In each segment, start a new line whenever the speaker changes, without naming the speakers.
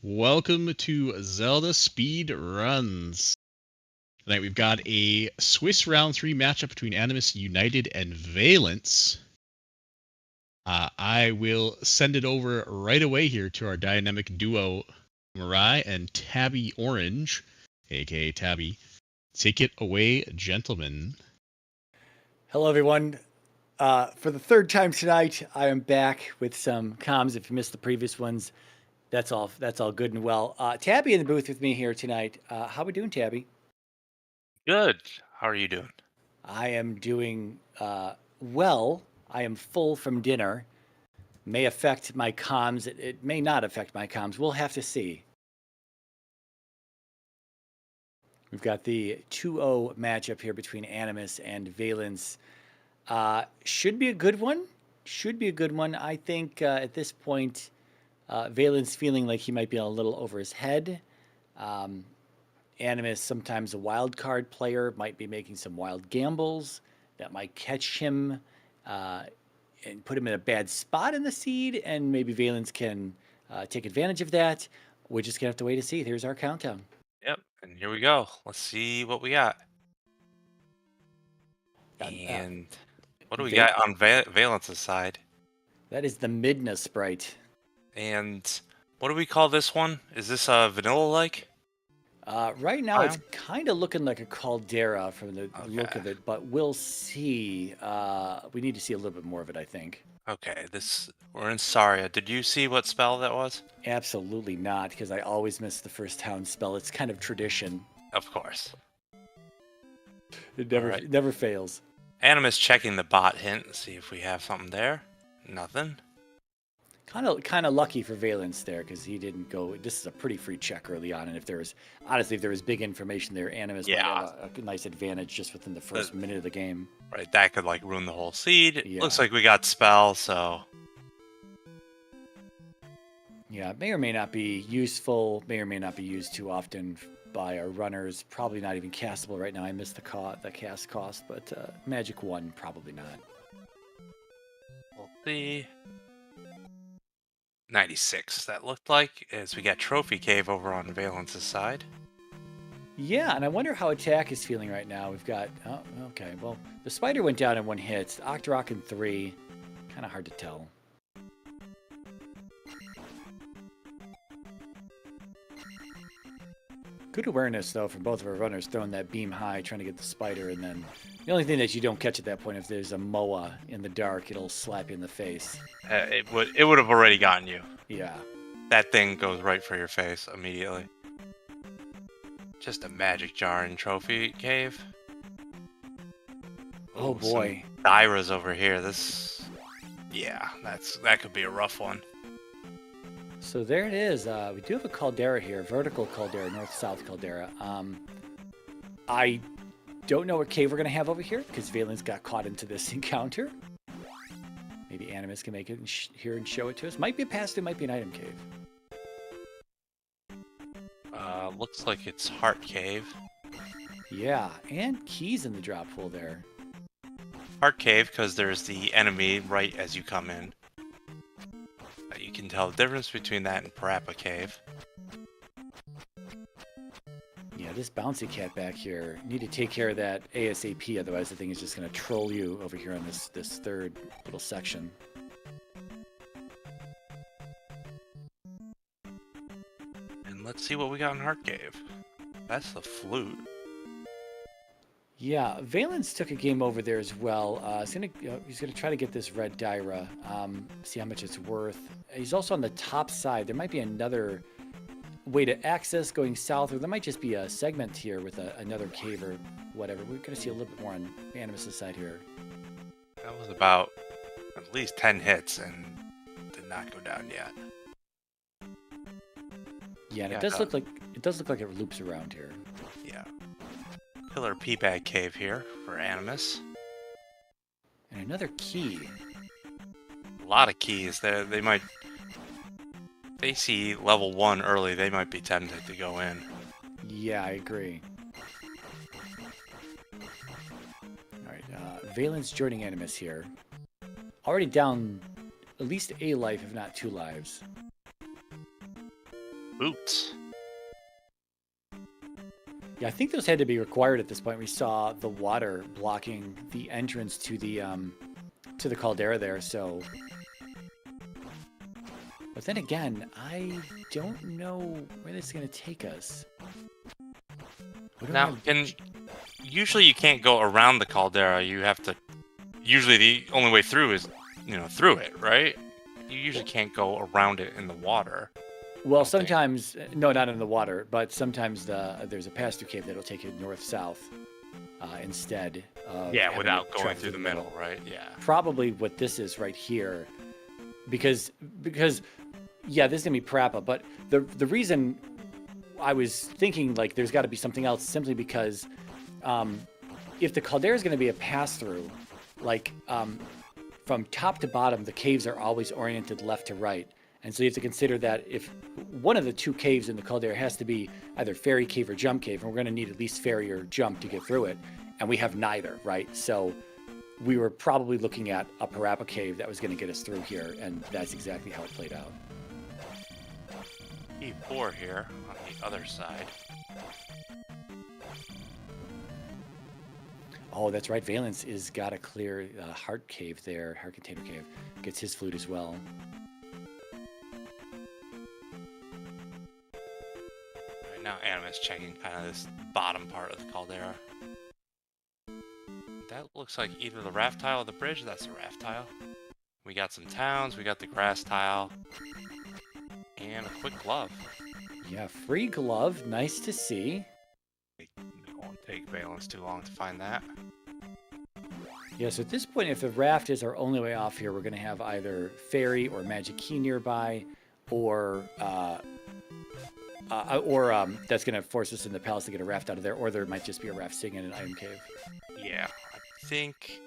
Welcome to Zelda Speed Runs. Tonight we've got a Swiss round 3 matchup between Animus United and Valence. I will send it over right away here to our dynamic duo, Mirai and Tabby Orange, aka Tabby. Take it away, gentlemen.
Hello, everyone. For the third time tonight, I am back with some comms. If you missed the previous ones, that's all good and well. Tabby in the booth with me here tonight. How we doing, Tabby?
Good. How are you doing?
I am doing well. I am full from dinner. May affect my comms. It may not affect my comms. We'll have to see. We've got the 2-0 matchup here between Animus and Valence. Should be a good one. Should be a good one. I think at this point, Valence feeling like he might be a little over his head. Animus, sometimes a wild card player, might be making some wild gambles that might catch him and put him in a bad spot in the seed, and maybe Valence can take advantage of that. We're just going to have to wait to see. Here's our countdown.
Yep. And here we go. Let's see what we got. And what do we got on Valence's side?
That is the Midna sprite.
And what do we call this one? Is this a vanilla-like?
Right now, it's kind of looking like a caldera from the look of it, but we'll see. We need to see a little bit more of it, I think.
Okay, we're in Saria. Did you see what spell that was?
Absolutely not, because I always miss the first town spell. It's kind of tradition.
Of course.
It never fails.
Animus checking the bot hint. See if we have something there. Nothing.
Kind of lucky for Valence there, because he didn't go. This is a pretty free check early on, and if there was big information there, Animus might have a nice advantage just within the first minute of the game.
Right, that could like ruin the whole seed. Yeah. Looks like we got spell, so
yeah, it may or may not be useful. May or may not be used too often by our runners. Probably not even castable right now. I missed the cast cost, but Magic 1 probably not.
We'll see. 96 that looked like, as we got Trophy Cave over on Valence's side.
Yeah, and I wonder how Attack is feeling right now. We've got, oh, okay, well, the Spider went down in 1 hit, Octorok in 3, kind of hard to tell. Good awareness, though, from both of our runners, throwing that beam high, trying to get the Spider, and then the only thing that you don't catch at that point, if there's a Moa in the dark, it'll slap you in the face.
It would have already gotten you.
Yeah.
That thing goes right for your face immediately. Just a magic jar in Trophy Cave.
Oh boy.
Dyra's over here. Yeah, that could be a rough one.
So there it is. We do have a caldera here, vertical caldera, north-south caldera. I don't know what cave we're going to have over here, because Valence got caught into this encounter. Maybe Animus can make it here and show it to us. Might be a pass-through, might be an item cave.
Looks like it's Heart Cave.
Yeah, and keys in the drop pool there.
Heart Cave, because there's the enemy right as you come in. You can tell the difference between that and Parappa Cave.
Yeah, this bouncy cat back here, need to take care of that ASAP, otherwise the thing is just going to troll you over here on this third little section.
And let's see what we got in Heart Cave. That's the flute.
Yeah, Valence took a game over there as well. He's gonna try to get this red Dyra, see how much it's worth. He's also on the top side. There might be another way to access going south, or there might just be a segment here with another cave or whatever. We're gonna see a little bit more on Animus' side here.
That was about at least 10 hits and did not go down yet.
Yeah, and it does look like it loops around here.
Yeah. Pillar P-Bag Cave here for Animus.
And another key.
A lot of keys. They see level 1 early, they might be tempted to go in.
Yeah, I agree. Alright, Valence joining Animus here. Already down at least a life, if not 2 lives.
Boots.
Yeah, I think those had to be required at this point. We saw the water blocking the entrance to the caldera there. So, but then again, I don't know where this is going to take us.
Now, usually you can't go around the caldera. You have to. Usually, the only way through is, through it, right? You usually can't go around it in the water.
Well, sometimes, no, not in the water, but sometimes there's a pass-through cave that'll take you north-south instead of
without going through the middle, right? Yeah.
Probably what this is right here, because yeah, this is gonna be Parappa, but the reason I was thinking like there's got to be something else simply because if the caldera is going to be a pass-through, like from top to bottom, the caves are always oriented left to right. And so you have to consider that if one of the two caves in the caldera has to be either fairy cave or jump cave, and we're going to need at least fairy or jump to get through it, and we have neither, right? So we were probably looking at a Parappa cave that was going to get us through here, and that's exactly how it played out.
E4 here on the other side.
Oh, that's right. Valence is got to clear Heart Cave there. Heart Container Cave gets his flute as well.
Right now, Animus checking kind of this bottom part of the caldera. That looks like either the raft tile or the bridge. That's the raft tile. We got some towns. We got the grass tile. And a quick glove.
Yeah, free glove. Nice to see.
It won't take Valence too long to find that.
Yeah, so at this point, if the raft is our only way off here, we're going to have either fairy or magic key nearby, or that's going to force us in the palace to get a raft out of there, or there might just be a raft sitting in an item cave.
Yeah, I think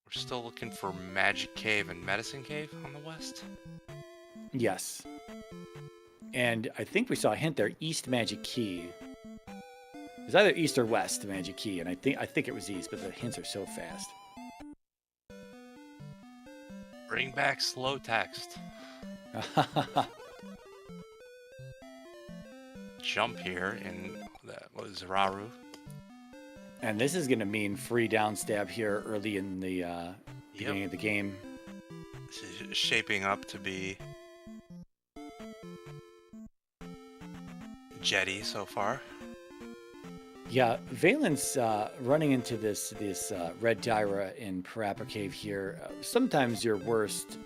we're still looking for Magic Cave and Medicine Cave on the west.
Yes. And I think we saw a hint there, East Magic Key. It was either East or West Magic Key, and I think it was East, but the hints are so fast.
Bring back slow text. Jump here in Zeraru.
And this is going to mean free down stab here early in the beginning of the game.
This is shaping up to be Jetty so far.
Yeah, Valence running into this red Dyra in Parappa Cave here. Sometimes your worst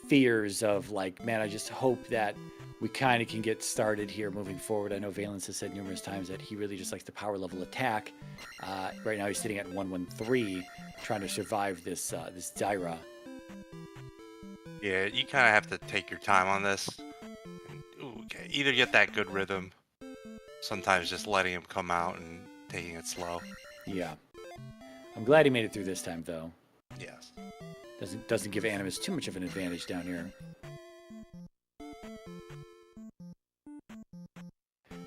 fears of like, man, I just hope that we kind of can get started here moving forward. I know Valence has said numerous times that he really just likes the power level attack. Right now he's sitting at 113, trying to survive this Dyra.
Yeah, you kind of have to take your time on this. Okay, either get that good rhythm. Sometimes just letting him come out and taking it slow.
Yeah. I'm glad he made it through this time, though.
Yes.
Doesn't give Animus too much of an advantage down here.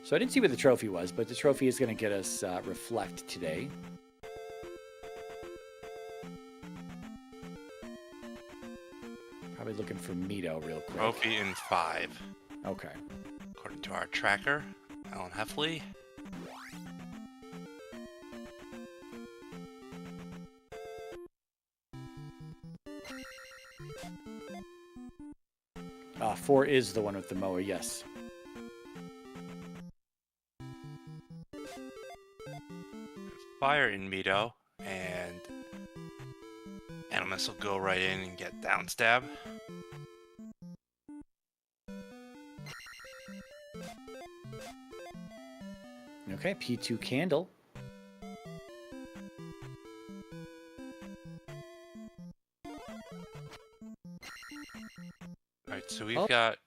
So I didn't see what the trophy was, but the trophy is going to get us Reflect today. Probably looking for Mito real quick.
Trophy in 5.
Okay.
According to our tracker, Alan Heffley.
Uh, 4 is the one with the mower, yes.
Fire in Mito, and Animus will go right in and get down stab.
Okay, P2 Candle.
Alright, so we've got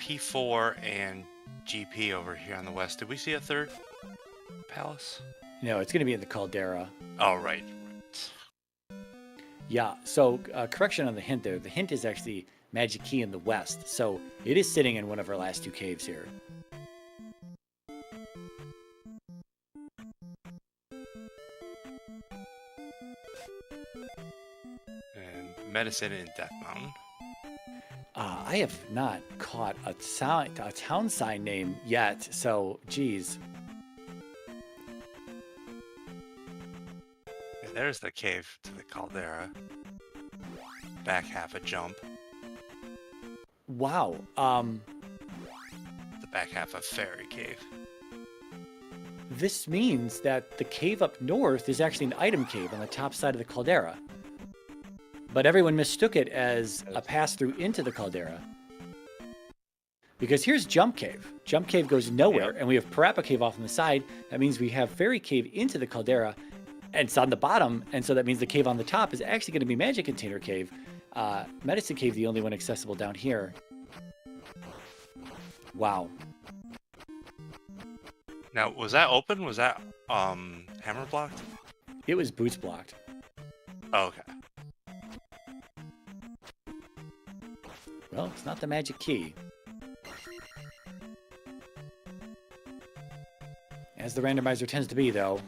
P4 and GP over here on the west. Did we see a third palace?
No, it's going to be in the Caldera.
Oh, right.
Yeah, so correction on the hint there. The hint is actually Magic Key in the west. So it is sitting in one of our last 2 caves here.
And Medicine in Death Mountain.
I have not caught a town sign name yet, so geez.
Yeah, there's the cave to the caldera. Back half a jump.
Wow.
The back half of Fairy Cave.
This means that the cave up north is actually an item cave on the top side of the caldera. But everyone mistook it as a pass-through into the caldera. Because here's Jump Cave. Jump Cave goes nowhere, and we have Parappa Cave off on the side. That means we have Fairy Cave into the caldera, and it's on the bottom, and so that means the cave on the top is actually going to be Magic Container Cave. Medicine Cave, the only one accessible down here. Wow.
Now, was that open? Was that hammer blocked?
It was boots blocked.
Oh, okay.
Well, it's not the magic key. As the randomizer tends to be, though,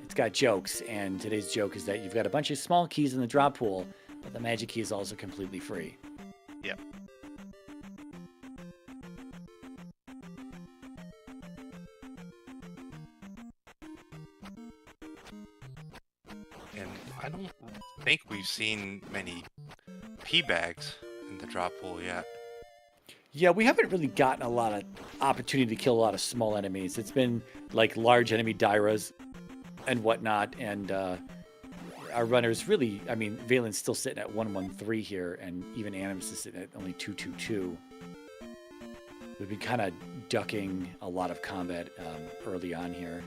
it's got jokes, and today's joke is that you've got a bunch of small keys in the drop pool, but the magic key is also completely free.
Yep. And I don't think we've seen many P bags in the drop pool yet.
Yeah, we haven't really gotten a lot of opportunity to kill a lot of small enemies. It's been like large enemy Dairas and whatnot, and our runners really, I mean, Valen's still sitting at 113 here, and even Animus is sitting at only 222. We've been kind of ducking a lot of combat early on here.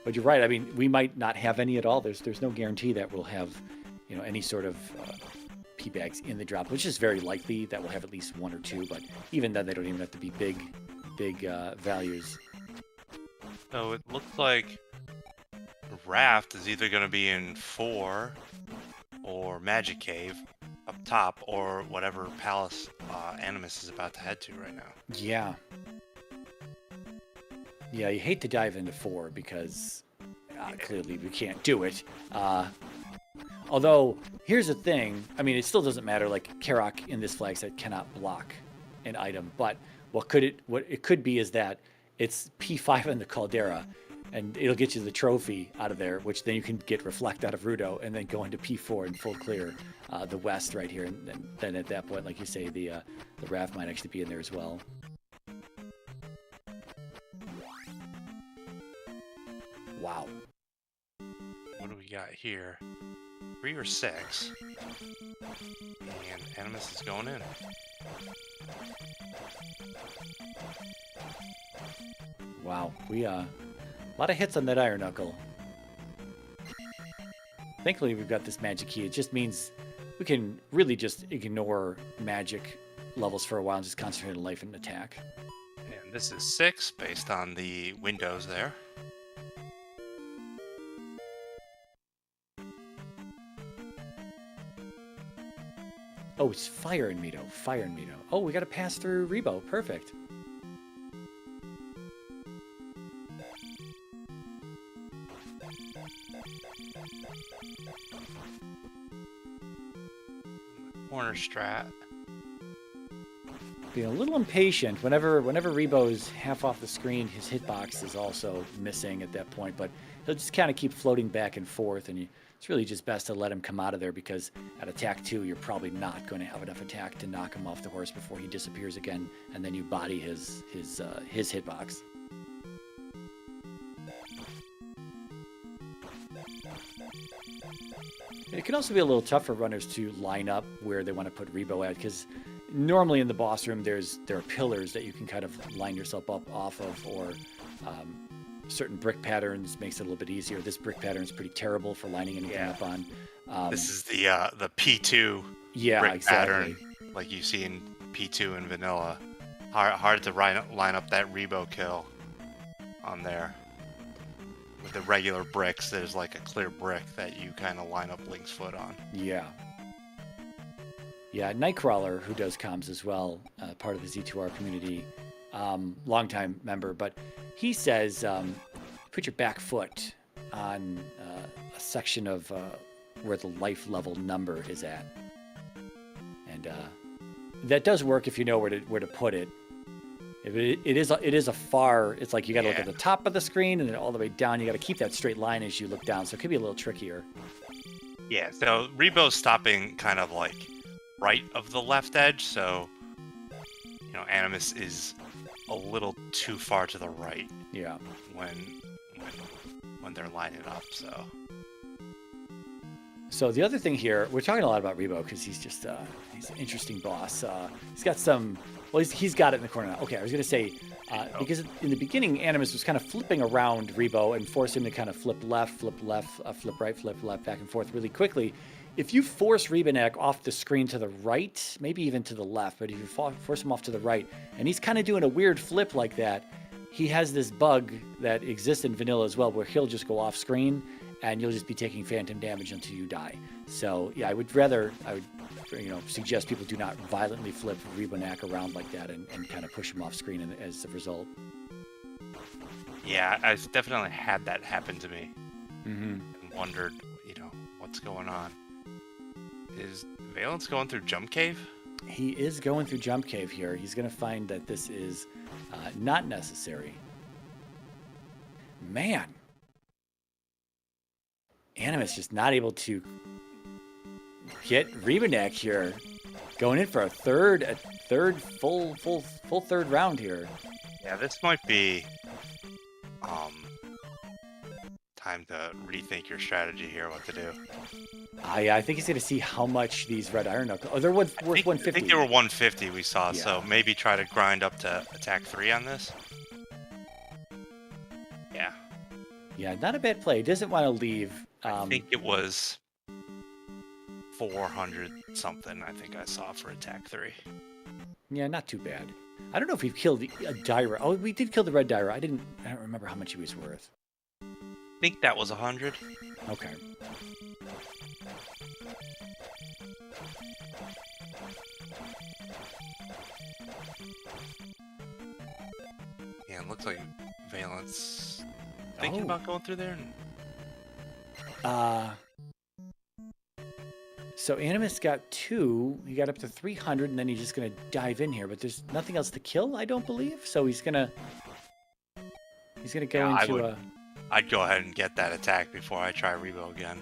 But you're right, I mean, we might not have any at all. There's no guarantee that we'll have, you know, any sort of P bags in the drop, which is very likely that we'll have at least one or two, but even then they don't even have to be big values.
So it looks like Raft is either going to be in 4 or Magic Cave up top, or whatever palace Animus is about to head to right now.
Yeah. Yeah, you hate to dive into 4 because clearly we can't do it. Although, here's the thing. I mean, it still doesn't matter. Like, Karok in this flag set cannot block an item. But what it could be is that it's P5 in the Caldera, and it'll get you the trophy out of there, which then you can get Reflect out of Rudo, and then go into P4 and full clear the west right here. And then at that point, like you say, the Raft might actually be in there as well. Wow.
What do we got here? 3 or 6. And Animus is going in.
Wow, we a lot of hits on that Iron Knuckle. Thankfully, we've got this magic key. It just means we can really just ignore magic levels for a while and just concentrate on life and attack.
And this is 6 based on the windows there.
Oh, it's Fire and Mito. Fire and Mito. Oh, we got to pass through Rebo. Perfect.
Corner strat.
Being a little impatient. Whenever Rebo's half off the screen, his hitbox is also missing at that point. But he'll just kind of keep floating back and forth, and it's really just best to let him come out of there, because at attack 2, you're probably not going to have enough attack to knock him off the horse before he disappears again, and then you body his hitbox. It can also be a little tough for runners to line up where they want to put Rebo at, because normally in the boss room there are pillars that you can kind of line yourself up off of, or certain brick patterns makes it a little bit easier. This brick pattern is pretty terrible for lining anything up on.
This is the P2 brick
exactly.
pattern, like you see in P2 and Vanilla. Hard to line up that Rebo kill on there. With the regular bricks, there's like a clear brick that you kind of line up Link's foot on.
Yeah. Yeah, Nightcrawler, who does comms as well, part of the Z2R community, longtime member, but he says put your back foot on a section of where the life level number is at. And that does work if you know where to put it. If it is a far, it's like you got to look at the top of the screen and then all the way down. You got to keep that straight line as you look down, so it could be a little trickier.
Yeah, so Rebo's stopping kind of like right of the left edge, so you know Animus is a little too far to the right.
Yeah.
When they're lining up, so.
So the other thing here, we're talking a lot about Rebo because he's just he's an interesting boss. He's got some. Well, he's got it in the corner now. Okay, I was gonna say because in the beginning, Animus was kind of flipping around Rebo and forced him to kind of flip left, flip right, flip left, back and forth really quickly. If you force Rebanek off the screen to the right, maybe even to the left, but if you force him off to the right, and he's kind of doing a weird flip like that, he has this bug that exists in vanilla as well, where he'll just go off screen, and you'll just be taking phantom damage until you die. So yeah, I would suggest people do not violently flip Rebanek around like that and kind of push him off screen as a result.
Yeah, I've definitely had that happen to me.
Mm-hmm.
And wondered, what's going on. Is Valence going through Jump Cave?
He is going through Jump Cave here. He's going to find that this is not necessary. Man. Animus just not able to get Rebanek here. Going in for a third full third round here.
Yeah, this might be time to rethink your strategy here, what to do.
I think he's going to see how much these red iron knuckles. Oh, they're worth 150.
I think they were 150 we saw,
Yeah.
So maybe try to grind up to attack 3 on this. Yeah.
Yeah, not a bad play. He doesn't want to leave.
I think it was 400 something I think I saw for attack 3.
Yeah, not too bad. I don't know if we've killed a Dyra. Oh, we did kill the red Dyra. I don't remember how much he was worth.
I think that was 100.
Okay.
Yeah, it looks like Valence thinking about going through there.
So Animus got 2. He got up to 300, and then he's just going to dive in here. But there's nothing else to kill, I don't believe. So he's going to go into
I'd go ahead and get that attack before I try Rebo again.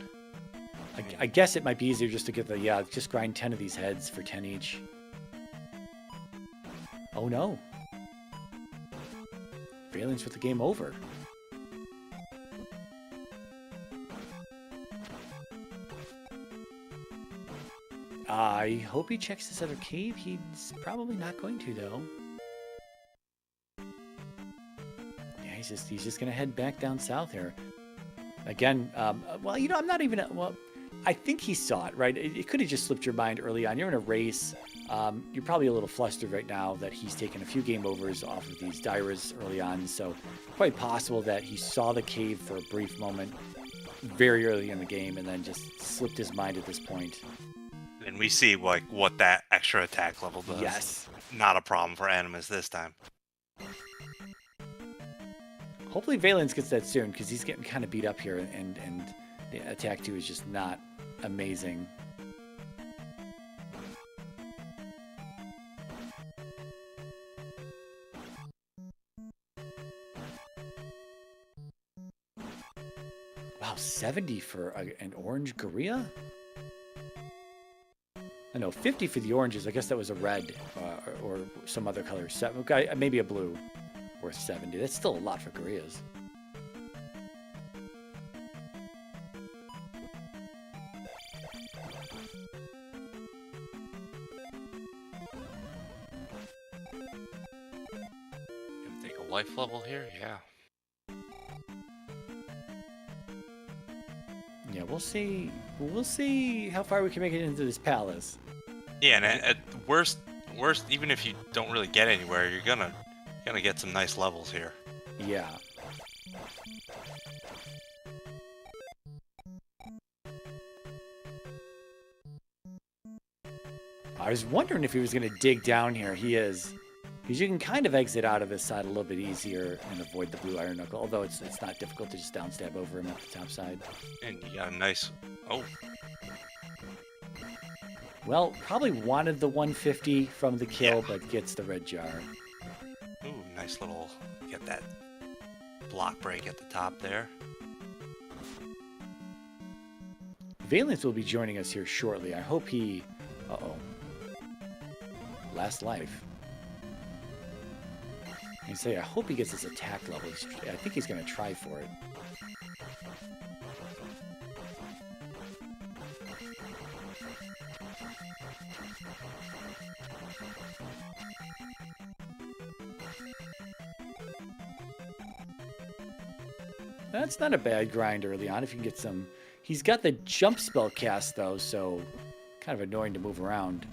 I guess it might be easier just to get just grind 10 of these heads for 10 each. Oh no. Valence with the game over. I hope he checks this other cave. He's probably not going to, though. Yeah, he's just gonna head back down south here. Again, well, I'm not even. Well, I think he saw it, right? It could have just slipped your mind early on. You're in a race. You're probably a little flustered right now that he's taken a few game overs off of these Dyras early on. So quite possible that he saw the cave for a brief moment very early in the game and then just slipped his mind at this point.
And we see what that extra attack level does.
Yes.
Not a problem for Animus this time.
Hopefully Valence gets that soon because he's getting kind of beat up here and the attack 2 is just not amazing. Wow, 70 for an orange Gorilla? I know, 50 for the oranges. I guess that was a red or some other color. Maybe a blue worth 70. That's still a lot for Gorillas.
Take a life level here, yeah.
Yeah, we'll see. We'll see how far we can make it into this palace.
Yeah, and at worst, even if you don't really get anywhere, you're gonna get some nice levels here.
Yeah. I was wondering if he was going to dig down here. He is. Because you can kind of exit out of this side a little bit easier and avoid the blue iron knuckle, although it's not difficult to just downstab over him at the top side.
And you got a nice... Oh.
Well, probably wanted the 150 from the kill,
Yeah.
but gets the red jar.
Ooh, nice little, get that block break at the top there.
Valence will be joining us here shortly. I hope he... Uh-oh. Last life. I say, I hope he gets his attack level. I think he's going to try for it. That's not a bad grind early on if you can get some... He's got the jump spell cast, though, so kind of annoying to move around.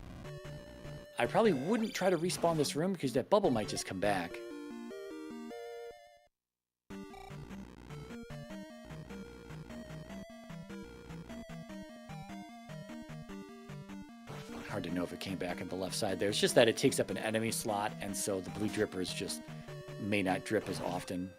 I probably wouldn't try to respawn this room because that bubble might just come back. Hard to know if it came back on the left side there. It's just that it takes up an enemy slot, and so the blue drippers just may not drip as often.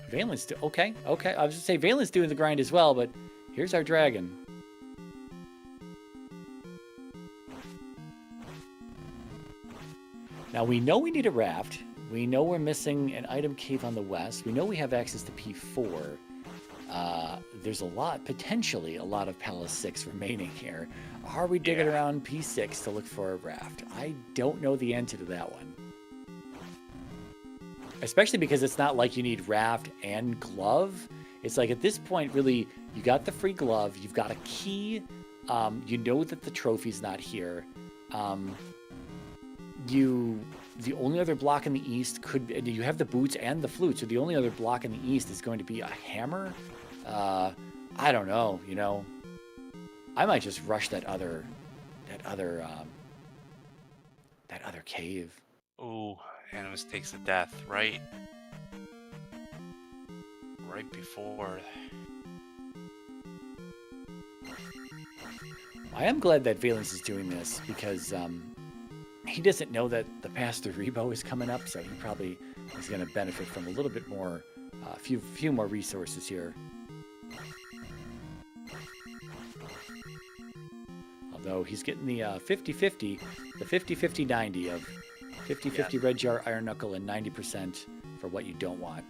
Valence, okay. I was going to say Valence doing the grind as well, but here's our dragon. Now we know we need a raft. We know we're missing an item cave on the west. We know we have access to P4. There's potentially a lot of Palace 6 remaining here. Are we digging around P6 to look for a raft? I don't know the answer to that one. Especially because it's not like you need raft and glove. It's like at this point, really, you got the free glove, you've got a key, you know that the trophy's not here. The only other block in the east you have the boots and the flute, so the only other block in the east is going to be a hammer. I don't know, you know. I might just rush that other cave.
Ooh, Animus takes the death right before.
I am glad that Valence is doing this because he doesn't know that the Pastor Rebo is coming up, so he probably is going to benefit from a little bit more, a few more resources here. Although he's getting the 50-50, the 50-50-90 of 50-50 red jar, iron knuckle, and 90% for what you don't want.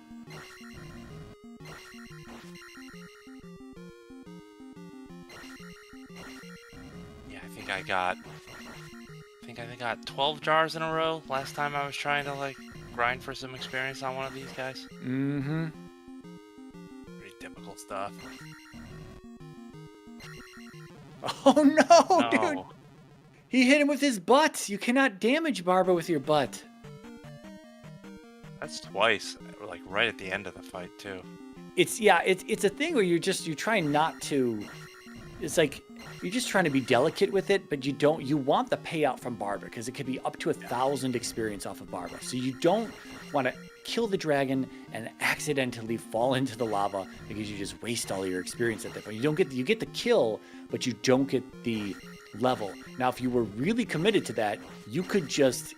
Yeah, I think I got 12 jars in a row last time I was trying to like grind for some experience on one of these guys.
Mm-hmm.
Pretty typical stuff.
Oh no,
No.
dude! He hit him with his butt. You cannot damage Barba with your butt.
That's twice, like right at the end of the fight too.
It's a thing where you're trying not to. It's like you're just trying to be delicate with it, but you want the payout from Barba because it could be up to 1,000 experience off of Barba. So you don't want to kill the dragon and accidentally fall into the lava because you just waste all your experience at that point. You get the kill, but you don't get the level. Now, if you were really committed to that, you could just,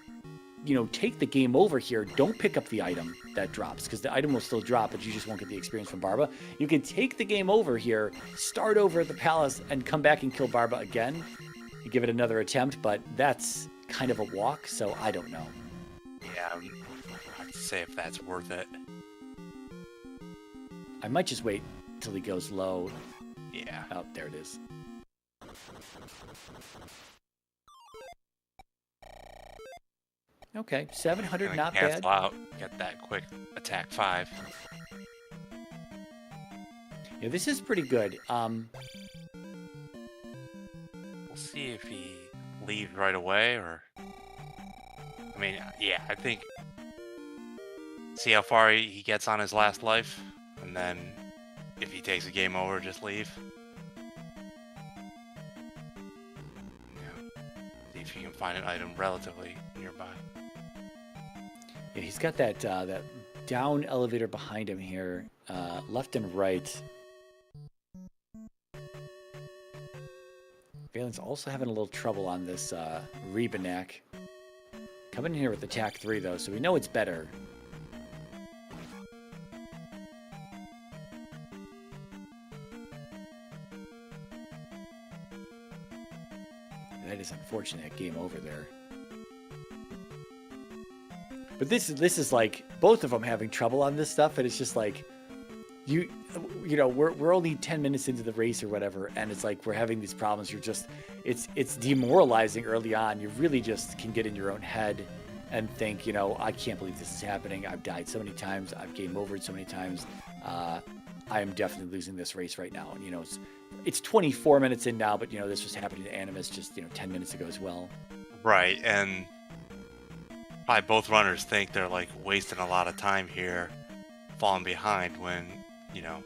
take the game over here. Don't pick up the item that drops because the item will still drop, but you just won't get the experience from Barba. You can take the game over here, start over at the palace, and come back and kill Barba again. You give it another attempt, but that's kind of a walk, so I don't know.
Yeah, I have to say if that's worth it.
I might just wait till he goes low.
Yeah.
Oh, there it is. Okay, 700, not bad.
Cancel out, get that quick attack 5.
Yeah, this is pretty good.
We'll see if he leaves right away or... I mean, yeah, I think... See how far he gets on his last life, and then if he takes a game over, just leave. Yeah. See if you can find an item relatively nearby.
Yeah, he's got that down elevator behind him here, left and right. Valence also having a little trouble on this Rebanak. Coming in here with attack 3 though, so we know it's better. that is unfortunate. Game over there. But this is like both of them having trouble on this stuff, and it's just like you know we're only 10 minutes into the race or whatever, and it's like we're having these problems. You're just it's demoralizing early on. You really just can get in your own head and think, you know, I can't believe this is happening. I've died so many times. I've game overed so many times. I am definitely losing this race right now. And, you know, it's 24 minutes in now, but, you know, this was happening to Animus just, 10 minutes ago as well.
Right, and probably both runners think they're, like, wasting a lot of time here, falling behind when, you know,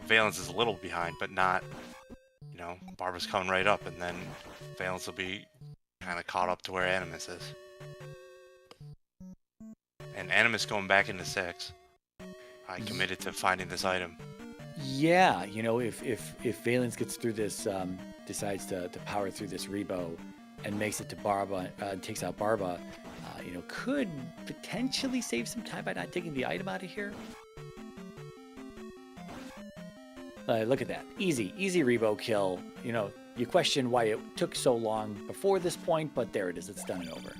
Valence is a little behind, but not, Barbara's coming right up, and then Valence will be kind of caught up to where Animus is. And Animus going back into 6. I committed to finding this item.
Yeah, you know, if Valence gets through this, decides to power through this Rebo and makes it to Barba, takes out Barba, could potentially save some time by not taking the item out of here. Look at that. Easy Rebo kill. You know, you question why it took so long before this point, but there it is. It's done and over.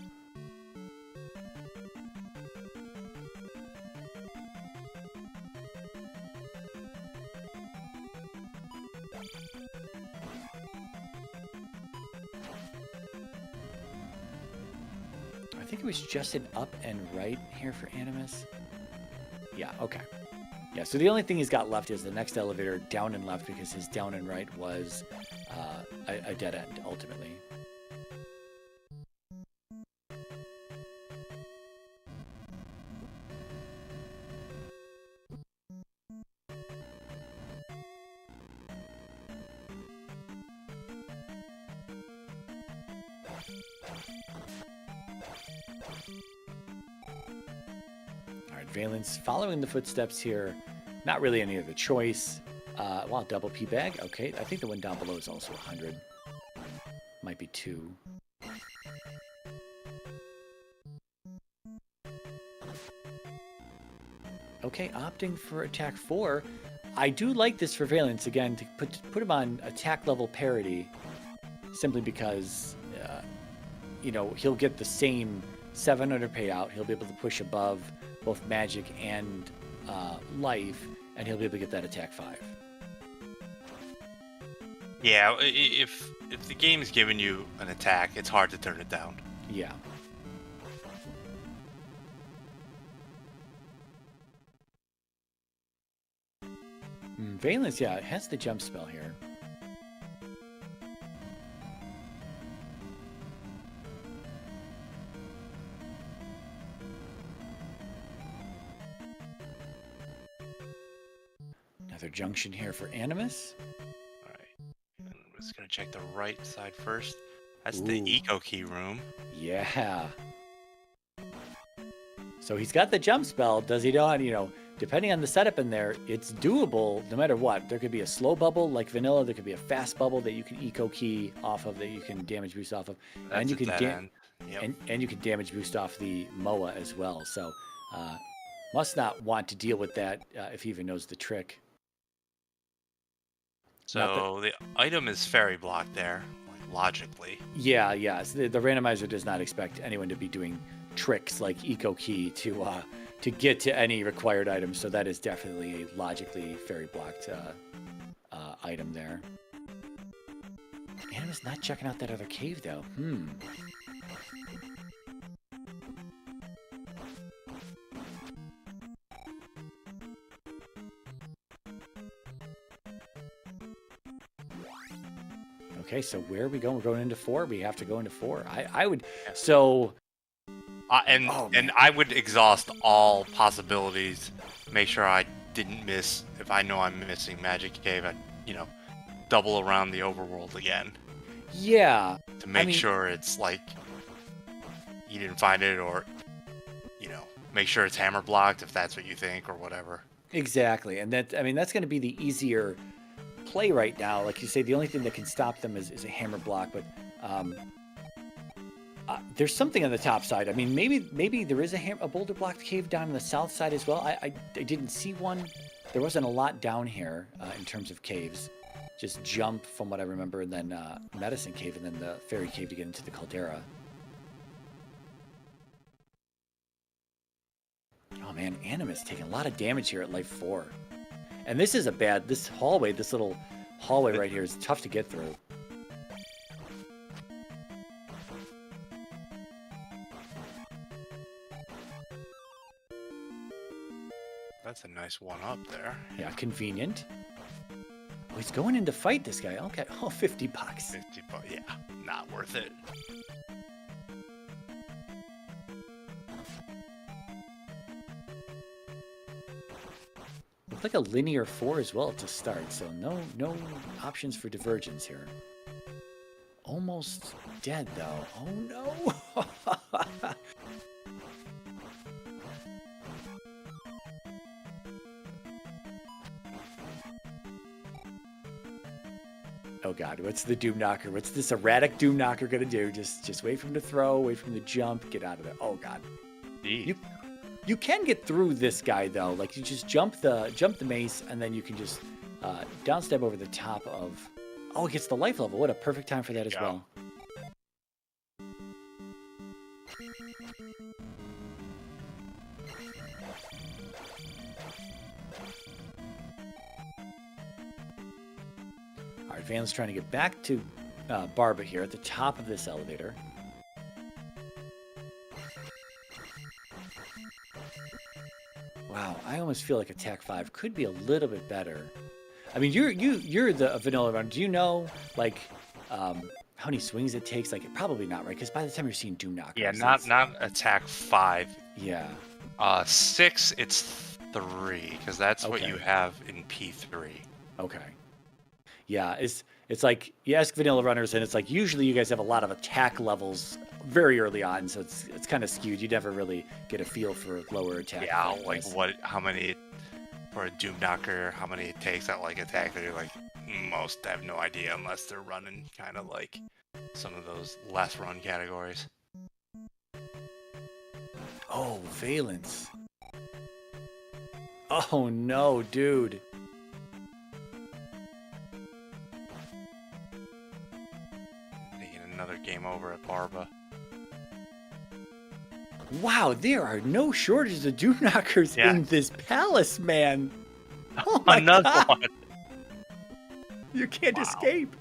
I think it was just an up and right here for Animus. Yeah, okay. Yeah, so the only thing he's got left is the next elevator down and left, because his down and right was a dead end, ultimately. Valence following the footsteps here. Not really any other choice. Wow, double P bag. Okay, I think the one down below is also 100. Might be 2. Okay, opting for attack 4. I do like this for Valence, again, to put him on attack level parity, simply because, he'll get the same 700 payout. He'll be able to push above both magic and life, and he'll be able to get that attack 5.
Yeah, if the game's giving you an attack, it's hard to turn it down.
Yeah. Valence, yeah, has the jump spell here. Another junction here for Animus.
All right. I'm just going to check the right side first. That's the eco key room.
Yeah. So he's got the jump spell. Does he not, depending on the setup in there, it's doable no matter what. There could be a slow bubble like vanilla. There could be a fast bubble that you can eco key off of, that you can damage boost off of.
That's
and you can
Yep.
and you can damage boost off the MOA as well. So must not want to deal with that if he even knows the trick.
So the item is fairy block there, like logically.
Yeah. So the randomizer does not expect anyone to be doing tricks like eco key to get to any required item. So that is definitely a logically fairy blocked item there. Animus not checking out that other cave though. Okay, so where are we going? We're going into 4. We have to go into 4. I would. So.
And I would exhaust all possibilities. Make sure I didn't miss. If I know I'm missing Magic Cave, I double around the overworld again.
Yeah.
To make sure it's like you didn't find it, or make sure it's hammer blocked if that's what you think, or whatever.
Exactly, and that's going to be the easier play right now. Like you say, the only thing that can stop them is a hammer block, but there's something on the top side. I mean, maybe there is a boulder blocked cave down on the south side as well. I didn't see one. There wasn't a lot down here in terms of caves. just jump from what I remember, and then Medicine Cave, and then the Fairy Cave to get into the Caldera. Oh man, Animus taking a lot of damage here at life 4. And this is this hallway, this little hallway right here is tough to get through.
That's a nice one up there.
Yeah, convenient. Oh, he's going in to fight this guy. Okay. Oh, $50.
50 bucks. Yeah, not worth it.
Looks like a linear 4 as well to start, so no options for divergence here. Almost dead though. Oh no! Oh god, what's the Doom Knocker? What's this erratic Doom Knocker gonna do? Just wait for him to throw, wait for him to jump, get out of there. Oh god. You can get through this guy though. Like you just jump the mace, and then you can just downstep over the top of. Oh, it gets the life level. What a perfect time for that as well. All right, Van's trying to get back to Barba here at the top of this elevator. Wow, I almost feel like Attack 5 could be a little bit better. I mean, you're the vanilla runner. Do you know like how many swings it takes? Like probably not, right? Because by the time you're seeing Doom Knockers,
yeah, not Attack 5.
Yeah.
6, it's 3 because that's what you have in P3.
Okay. Yeah, it's like you ask vanilla runners, and it's like usually you guys have a lot of attack levels very early on, so it's kind of skewed. You never really get a feel for lower attack.
Yeah, like how many for a Doom Knocker, how many it takes at like attack 3, like most have no idea unless they're running kind of like some of those less run categories.
Oh, valence. Oh no, dude.
Another game over at Barba.
Wow, there are no shortages of Doom Knockers in this palace, man. Oh my god.
One.
You can't escape.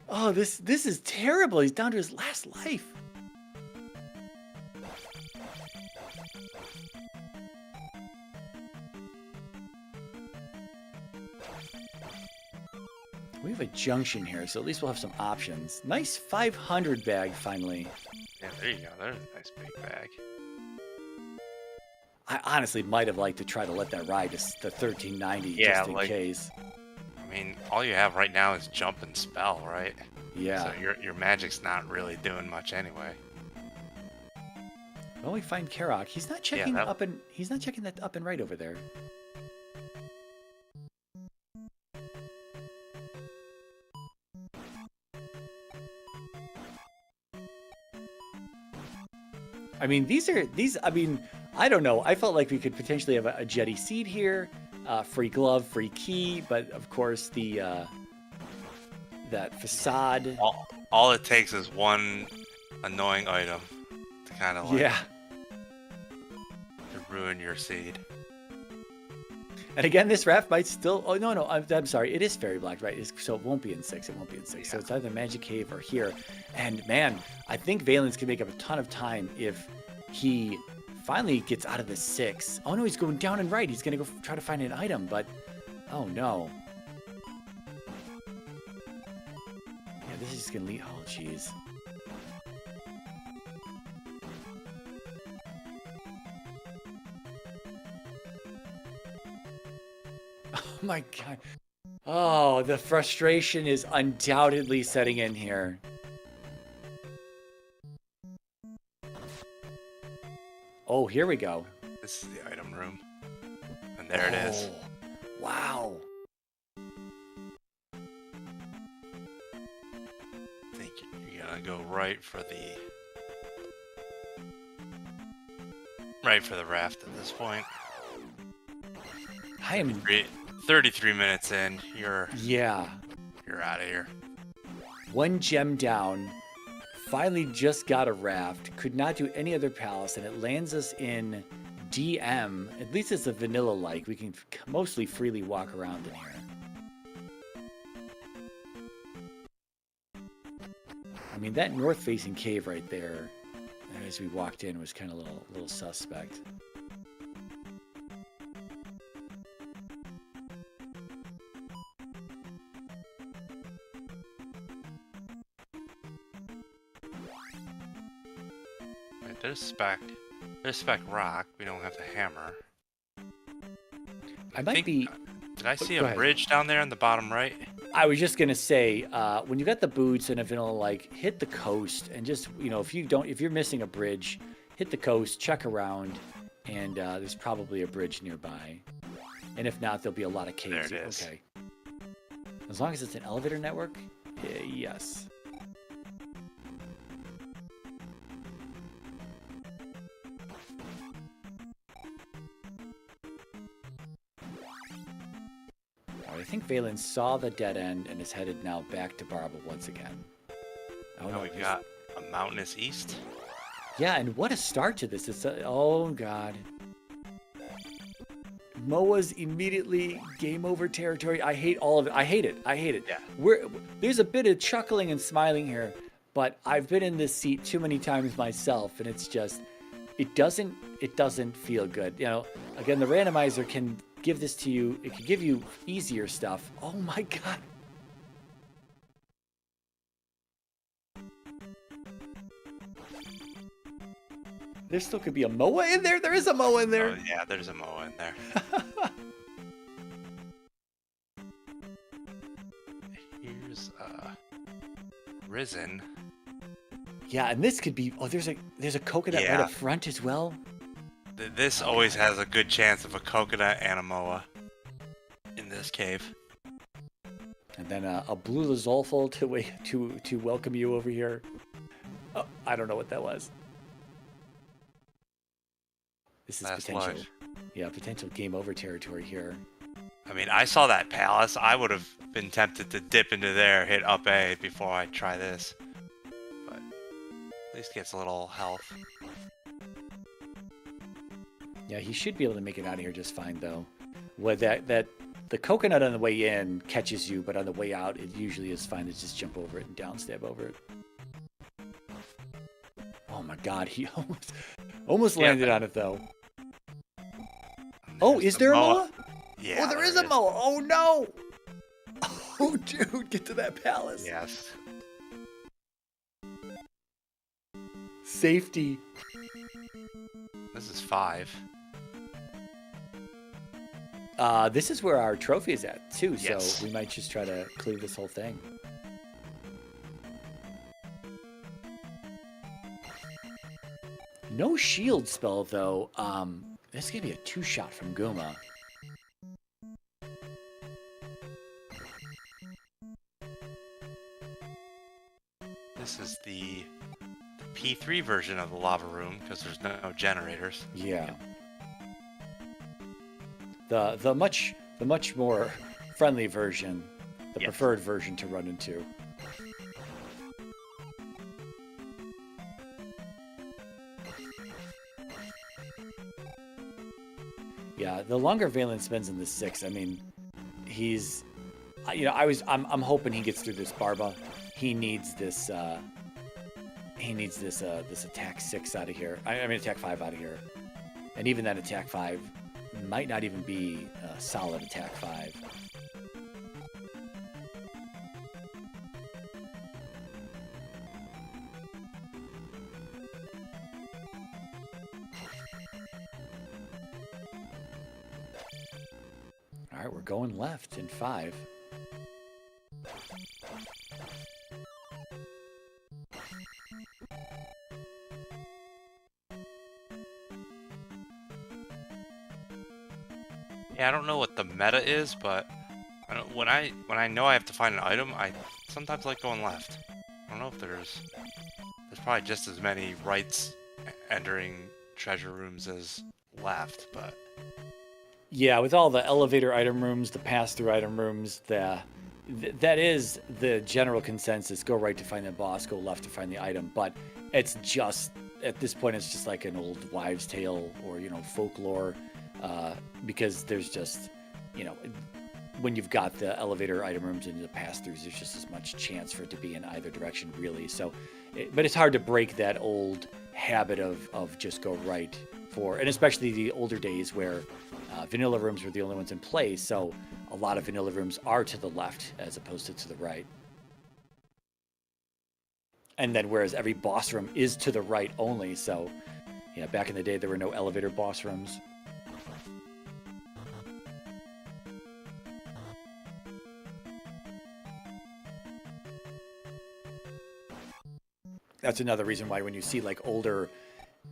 Oh, this is terrible. He's down to his last life. We have a junction here, so at least we'll have some options. Nice 500 bag, finally.
Yeah, there you go. There's a nice big bag.
I honestly might have liked to try to let that ride to the 1390 just in case.
I mean, all you have right now is jump and spell, right?
Yeah.
So your magic's not really doing much anyway.
Well, we find Karok. He's not checking he's not checking that up and right over there. I mean, I mean, I don't know. I felt like we could potentially have a Jetty Seed here, free glove, free key, but of course that facade.
All it takes is one annoying item to kind of like to ruin your seed.
And again, this raft might still. Oh no, I'm sorry. It is Fairy Black, right? So it won't be in 6. It won't be in 6. Yeah. So it's either Magic Cave or here. And man, I think Valence can make up a ton of time if he finally gets out of the 6. Oh no, he's going down and right. He's gonna go try to find an item, but oh no. Yeah, this is just gonna lead. Oh jeez. Oh my god. Oh, the frustration is undoubtedly setting in here. Oh, here we go.
This is the item room. And there it is.
Wow.
I think you're gonna go right for the raft at this point.
I am
33 minutes in, you're
Yeah.
out of here.
1 gem down. Finally just got a raft. Could not do any other palace, and it lands us in DM. At least it's a vanilla-like. We can mostly freely walk around in here. I mean, that north-facing cave right there, as we walked in, was kind of a little suspect.
Right, there's spec rock. We don't have the hammer.
I might be...
Did I see
Go
a
ahead.
bridge down there in the bottom right?
I was just gonna say, when you got the boots and a vanilla, like, hit the coast and just, you know, if you're missing a bridge, hit the coast, check around, and there's probably a bridge nearby. And if not, there'll be a lot of caves.
There it is.
Okay. As long as it's an elevator network, yes. I think Valence saw the dead end and is headed now back to Barba once again. Oh,
Now
no,
we've
he's-
got a mountainous east.
Yeah, and what a start to this. It's oh, God. Moa's immediately game over territory. I hate all of it. I hate it. I hate it.
Yeah.
There's a bit of chuckling and smiling here, but I've been in this seat too many times myself, and it's just, it doesn't feel good. You know, again, the randomizer can give this to you. It can give you easier stuff. Oh my God. There still could be a Moa in there. There is a Moa in there.
Oh, yeah, there's a Moa in there. Here's Risen.
Yeah, and this could be. Oh, there's a coconut right
Yeah.
up front as well.
This always has a good chance of a coconut and a Moa in this cave.
And then a blue Lizolfo to welcome you over here. Oh, I don't know what that was. This is
Last
potential.
life.
Yeah, potential game over territory here.
I mean, I saw that palace. I would have been tempted to dip into there, hit up A before I try this. But at least gets a little health.
Yeah, he should be able to make it out of here just fine though. Well, that the coconut on the way in catches you, but on the way out, it usually is fine to just jump over it and downstab over it. Oh my God, he almost
Yeah,
landed
but-
on it though.
And
Oh,
there's
is
the
there a Moa?
Yeah.
Oh, there is a Moa. Oh no! Oh, dude, get to that palace.
Yes.
Safety.
This is 5.
This is where our trophy is at too,
Yes.
so we might just try to clear this whole thing. No shield spell though. This is gonna be a 2-shot from Guma.
This is the P3 version of the lava room because there's no generators.
Yeah. The much more friendly version, the
Yes.
preferred version to run into. Yeah, the longer Valen spends in the 6, I mean, he's, you know, I'm hoping he gets through this Barba. He needs this this attack 6 out of here. I mean attack 5 out of here. And even that attack 5 might not even be a solid attack 5. All right, we're going left in 5.
Yeah, I don't know what the meta is, but when I know I have to find an item, I sometimes like going left. I don't know if there's probably just as many rights entering treasure rooms as left, but
Yeah, with all the elevator item rooms, the pass-through item rooms, that is the general consensus. Go right to find the boss, go left to find the item. But it's just, at this point, it's just like an old wives' tale or, folklore. Because there's just, when you've got the elevator item rooms and the pass-throughs, there's just as much chance for it to be in either direction, really. So, but it's hard to break that old habit of just go right and especially the older days where vanilla rooms were the only ones in play, so a lot of vanilla rooms are to the left as opposed to the right. And then whereas every boss room is to the right only, so yeah, back in the day there were no elevator boss rooms. That's another reason why when you see like older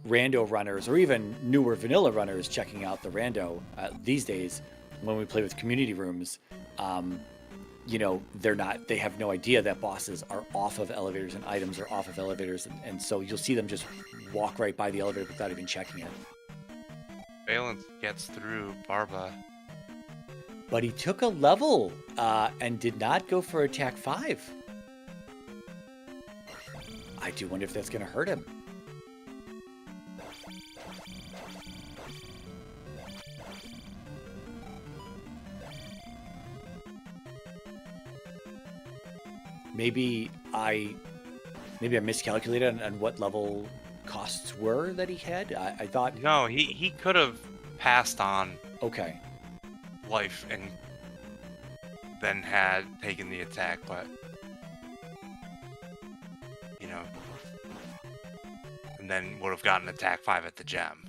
rando runners or even newer vanilla runners checking out the rando these days, when we play with community rooms, they have no idea that bosses are off of elevators and items are off of elevators, and so you'll see them just walk right by the elevator without even checking it.
Valence gets through Barba.
But he took a level and did not go for attack 5. I do wonder if that's going to hurt him. Maybe I miscalculated on what level costs were that he had. I thought...
No, he could have passed on
Okay.
life and then had taken the attack, but and then would have gotten attack 5 at the gem.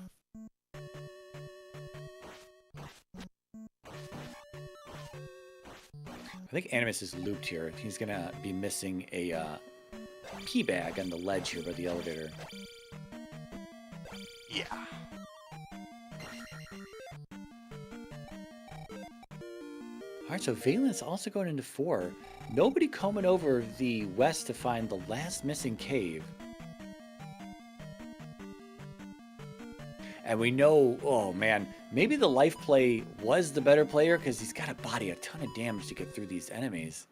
I think Animus is looped here. He's gonna be missing a key bag on the ledge here by the elevator.
Yeah.
Alright, so Valence also going into 4. Nobody combing over the west to find the last missing cave. And we know, oh man, maybe the life play was the better player because he's got to body a ton of damage to get through these enemies.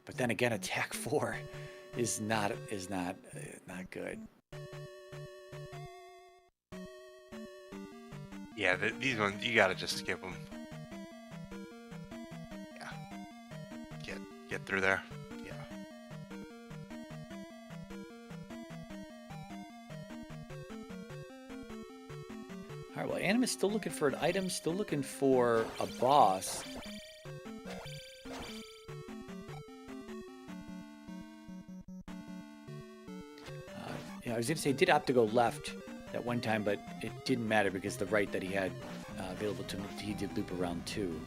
But then again, attack 4 is not good.
Yeah, these ones, you gotta just skip them. Yeah. Get through there. Yeah.
Alright, well, Animus still looking for an item, still looking for a boss. Yeah, I was going to say, he did opt to go left at one time, but it didn't matter because the right that he had available to him, he did loop around too.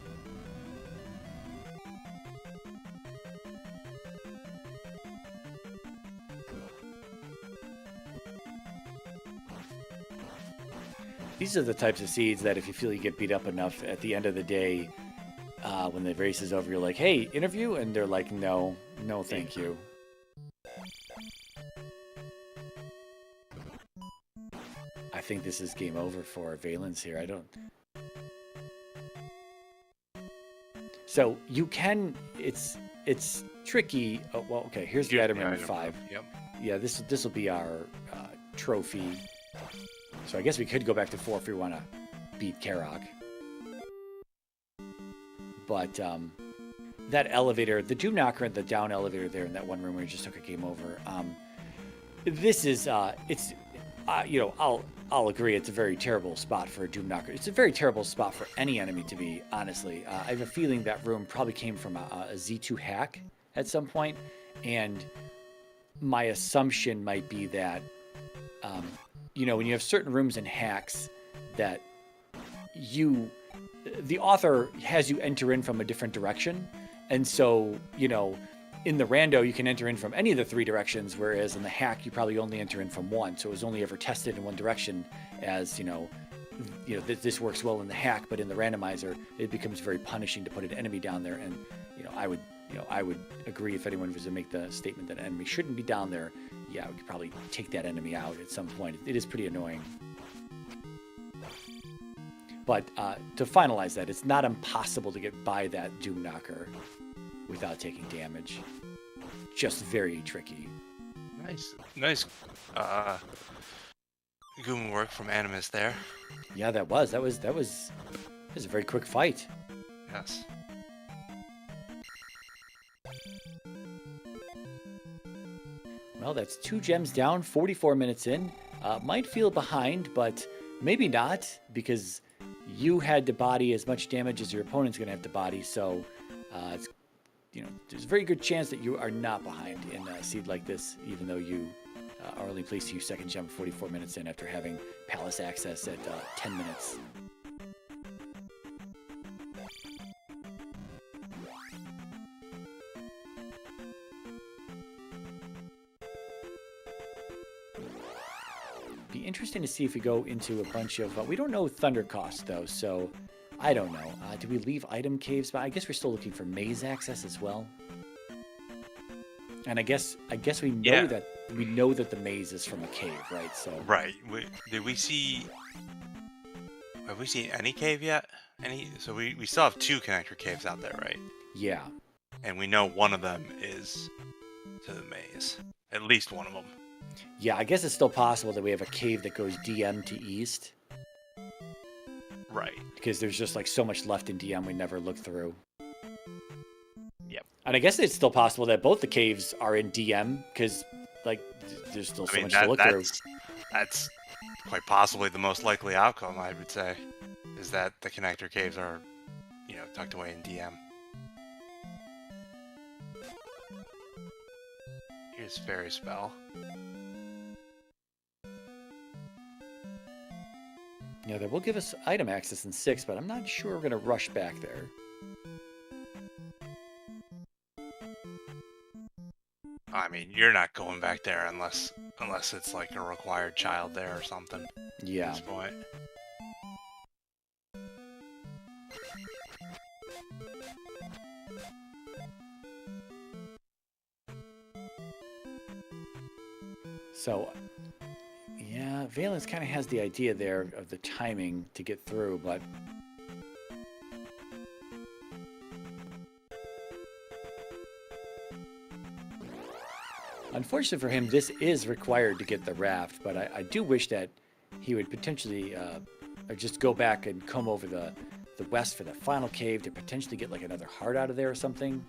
These are the types of seeds that if you feel you get beat up enough, at the end of the day, when the race is over, you're like, hey, interview? And they're like, no, thank you. I think this is game over for Valence here. So you can, it's tricky. Oh, well, okay, here's the item number 5.
Yep.
Yeah, this will be our trophy. So I guess we could go back to 4 if we want to beat Karok. But that elevator, the Doom Knocker and the down elevator there in that one room where we just took a game over. This is I'll agree it's a very terrible spot for a Doom Knocker. It's a very terrible spot for any enemy to be, honestly. I have a feeling that room probably came from a Z2 hack at some point, and my assumption might be that when you have certain rooms and hacks that the author has you enter in from a different direction. And so, in the rando, you can enter in from any of the 3 directions, whereas in the hack, you probably only enter in from 1. So it was only ever tested in one direction as, this works well in the hack, but in the randomizer, it becomes very punishing to put an enemy down there. And, I would agree if anyone was to make the statement that an enemy shouldn't be down there. Yeah, we could probably take that enemy out at some point. It is pretty annoying. But to finalize that, it's not impossible to get by that Doom Knocker without taking damage. Just very tricky.
Nice goon work from Animus there.
Yeah, that was a very quick fight.
Yes.
Well, that's 2 gems down, 44 minutes in. Might feel behind, but maybe not, because you had to body as much damage as your opponent's going to have to body. So, it's, there's a very good chance that you are not behind in a seed like this, even though you are only placed to your second gem 44 minutes in after having Palace access at 10 minutes. Be interesting to see if we go into a bunch of... we don't know Thunder cost, though, so I don't know. Do we leave item caves? But I guess we're still looking for maze access as well. And I guess we know that the maze is from a cave, right? So
right. Have we seen any cave yet? So we still have 2 connector caves out there, right?
Yeah.
And we know one of them is to the maze. At least one of them.
Yeah, I guess it's still possible that we have a cave that goes DM to east.
Right.
Because there's just like so much left in DM we never looked through.
Yep.
And I guess it's still possible that both the caves are in DM because like there's still so much to look through.
That's quite possibly the most likely outcome, I would say, is that the connector caves are, tucked away in DM. Here's Fairy Spell.
Yeah, that will give us item access in 6, but I'm not sure we're going to rush back there.
I mean, you're not going back there unless it's like a required child there or something.
Yeah.
At this point.
So, yeah, Valence kind of has the idea there of the timing to get through, but... Unfortunately for him, this is required to get the raft, but I do wish that he would potentially just go back and come over the west for the final cave to potentially get like another heart out of there or something.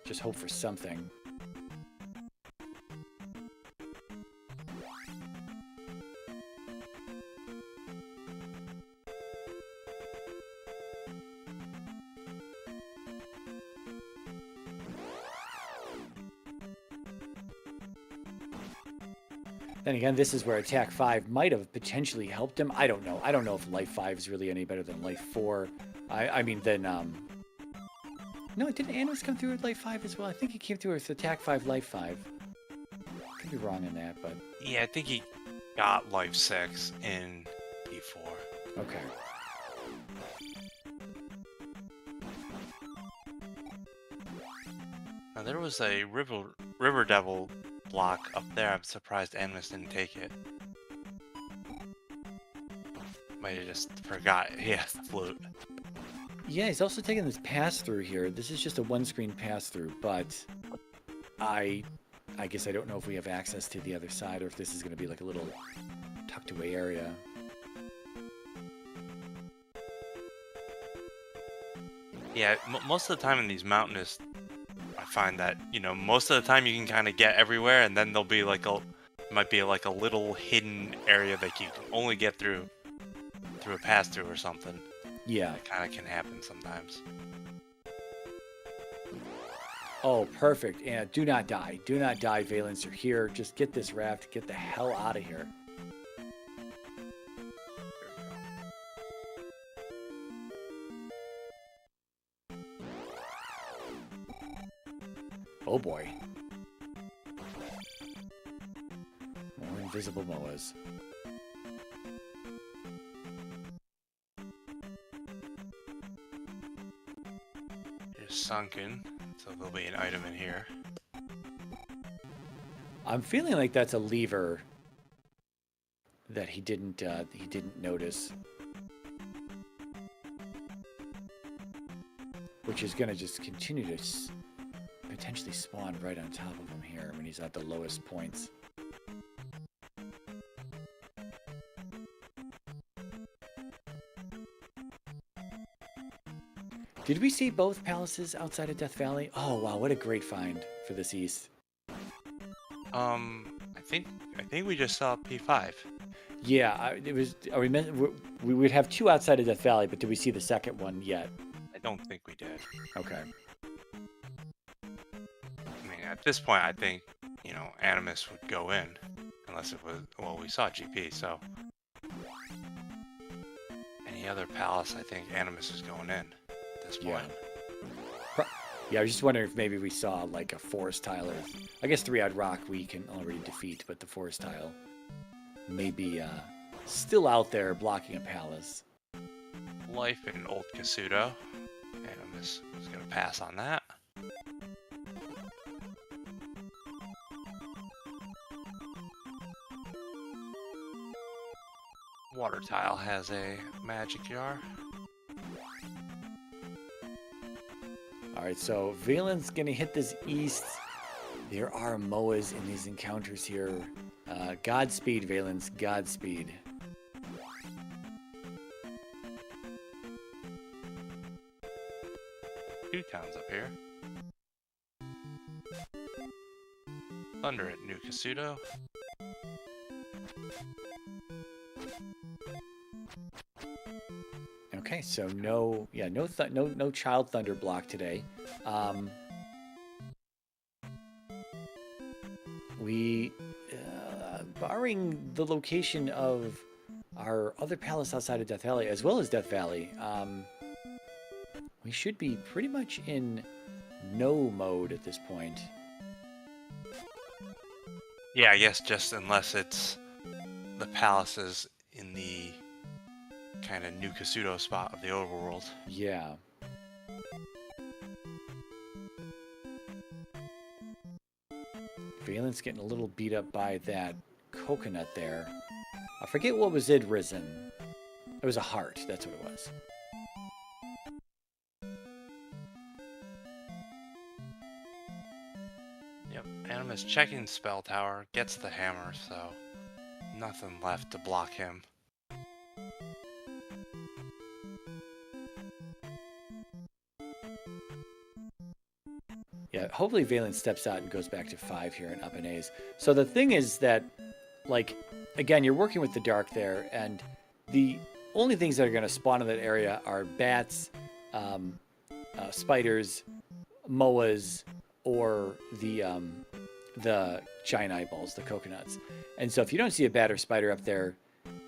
Just hope for something. Then again, this is where Attack 5 might have potentially helped him. I don't know. I don't know if Life 5 is really any better than Life 4. I mean, then... No, didn't Animus come through with Life 5 as well? I think he came through with Attack 5, Life 5. Could be wrong in that, but...
Yeah, I think he got Life 6 in P4.
Okay.
Now, there was a River Devil block up there. I'm surprised Animus didn't take it. Might have just forgot he has the flute.
Yeah, he's also taking this pass-through here. This is just a one-screen pass-through, but I guess I don't know if we have access to the other side or if this is going to be like a little tucked-away area.
Yeah, most of the time in these mountainous, I find that, most of the time you can kind of get everywhere, and then there'll be like might be like a little hidden area that you can only get through a pass-through or something.
Yeah.
That kind of can happen sometimes.
Oh, perfect. And do not die. Do not die, Valence. You're here. Just get this raft. Get the hell out of here. Oh boy. More invisible moas.
Here's Sunken, so there'll be an item in here.
I'm feeling like that's a lever that he didn't notice. which is going to just continue to potentially spawn right on top of him here when he's at the lowest points. Did we see both palaces outside of Death Valley? Oh wow, what a great find for this east.
I think we just saw P5.
Yeah, it was. We would have two outside of Death Valley, but did we see the second one yet?
I don't think we did.
Okay.
I mean, at this point, I think, you know, Animus would go in. Unless it was, well, we saw GP, so. Any other palace, I think Animus is going in at this point.
Yeah, I was just wondering if maybe we saw like a forest tile, or I guess 3-eyed rock we can already defeat, but the forest tile may be still out there blocking a palace.
Life in Old Kasuto. Animus is going to pass on that. Water tile has a magic jar.
All right, so Valen's gonna hit this east. There are Moas in these encounters here. Godspeed, Valence, Godspeed.
Two towns up here. Thunder at New Kasuto.
Okay, so no Child Thunder block today. We, barring the location of our other palace outside of Death Valley, as well as Death Valley, we should be pretty much in no mode at this point.
Yeah, I guess just unless it's the palaces in the kind of New Kasuto spot of the overworld.
Yeah. Valen's getting a little beat up by that coconut there. I forget what was it risen. It was a heart, that's what it was.
Yep, Animus checking spell tower, gets the hammer, so nothing left to block him.
Yeah, hopefully Valen steps out and goes back to 5 here and up in A's. So the thing is that, like, again, you're working with the dark there, and the only things that are going to spawn in that area are bats, spiders, moas, or the giant eyeballs, the coconuts. And so if you don't see a bat or spider up there,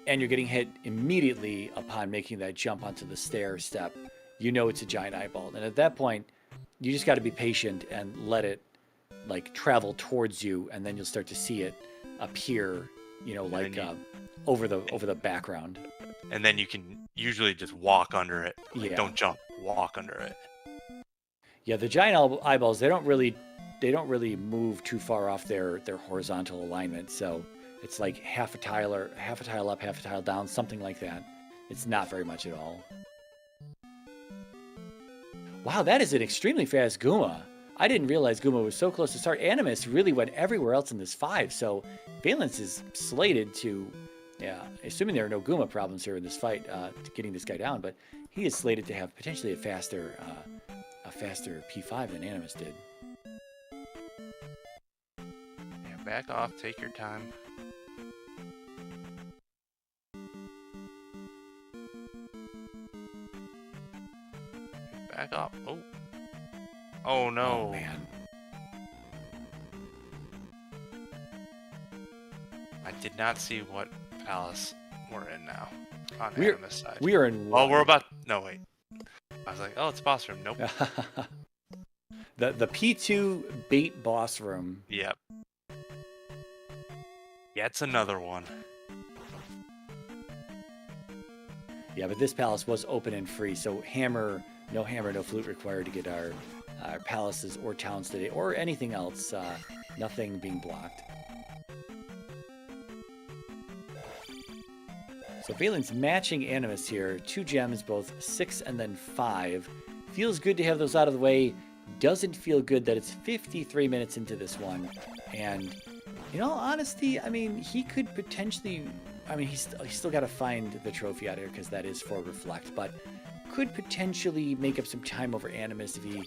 and you're getting hit immediately upon making that jump onto the stair step, you know it's a giant eyeball. And at that point, you just got to be patient and let it like travel towards you, and then you'll start to see it appear, you know, like over the background.
And then you can usually just walk under it. Like,
Yeah.
don't jump, walk under it.
Yeah, the giant eyeballs, they don't really move too far off their horizontal alignment. So it's like half a tile up, half a tile down, something like that. It's not very much at all. Wow, that is an extremely fast Guma. I didn't realize Guma was so close to start. Animus really went everywhere else in this 5, so Valence is slated to, assuming there are no Guma problems here in this fight, getting this guy down, but he is slated to have potentially a faster P5 than Animus did.
Yeah, back off, take your time. Back up. Oh. Oh no.
Oh, man.
I did not see what palace we're in now. On
We're-
Animus side.
We are in.
Oh, we're about. No, wait. I was like, oh, it's boss room. Nope.
the P2 bait boss room.
Yep. Yeah, it's another one.
Yeah, but this palace was open and free, so no hammer, no flute required to get our palaces or towns today, or anything else. Nothing being blocked. So Valen's matching Animus here. 2 gems, both 6 and then 5. Feels good to have those out of the way. Doesn't feel good that it's 53 minutes into this one. And in all honesty, I mean, he could potentially... I mean, he's still got to find the trophy out here because that is for Reflect, but could potentially make up some time over Animus if he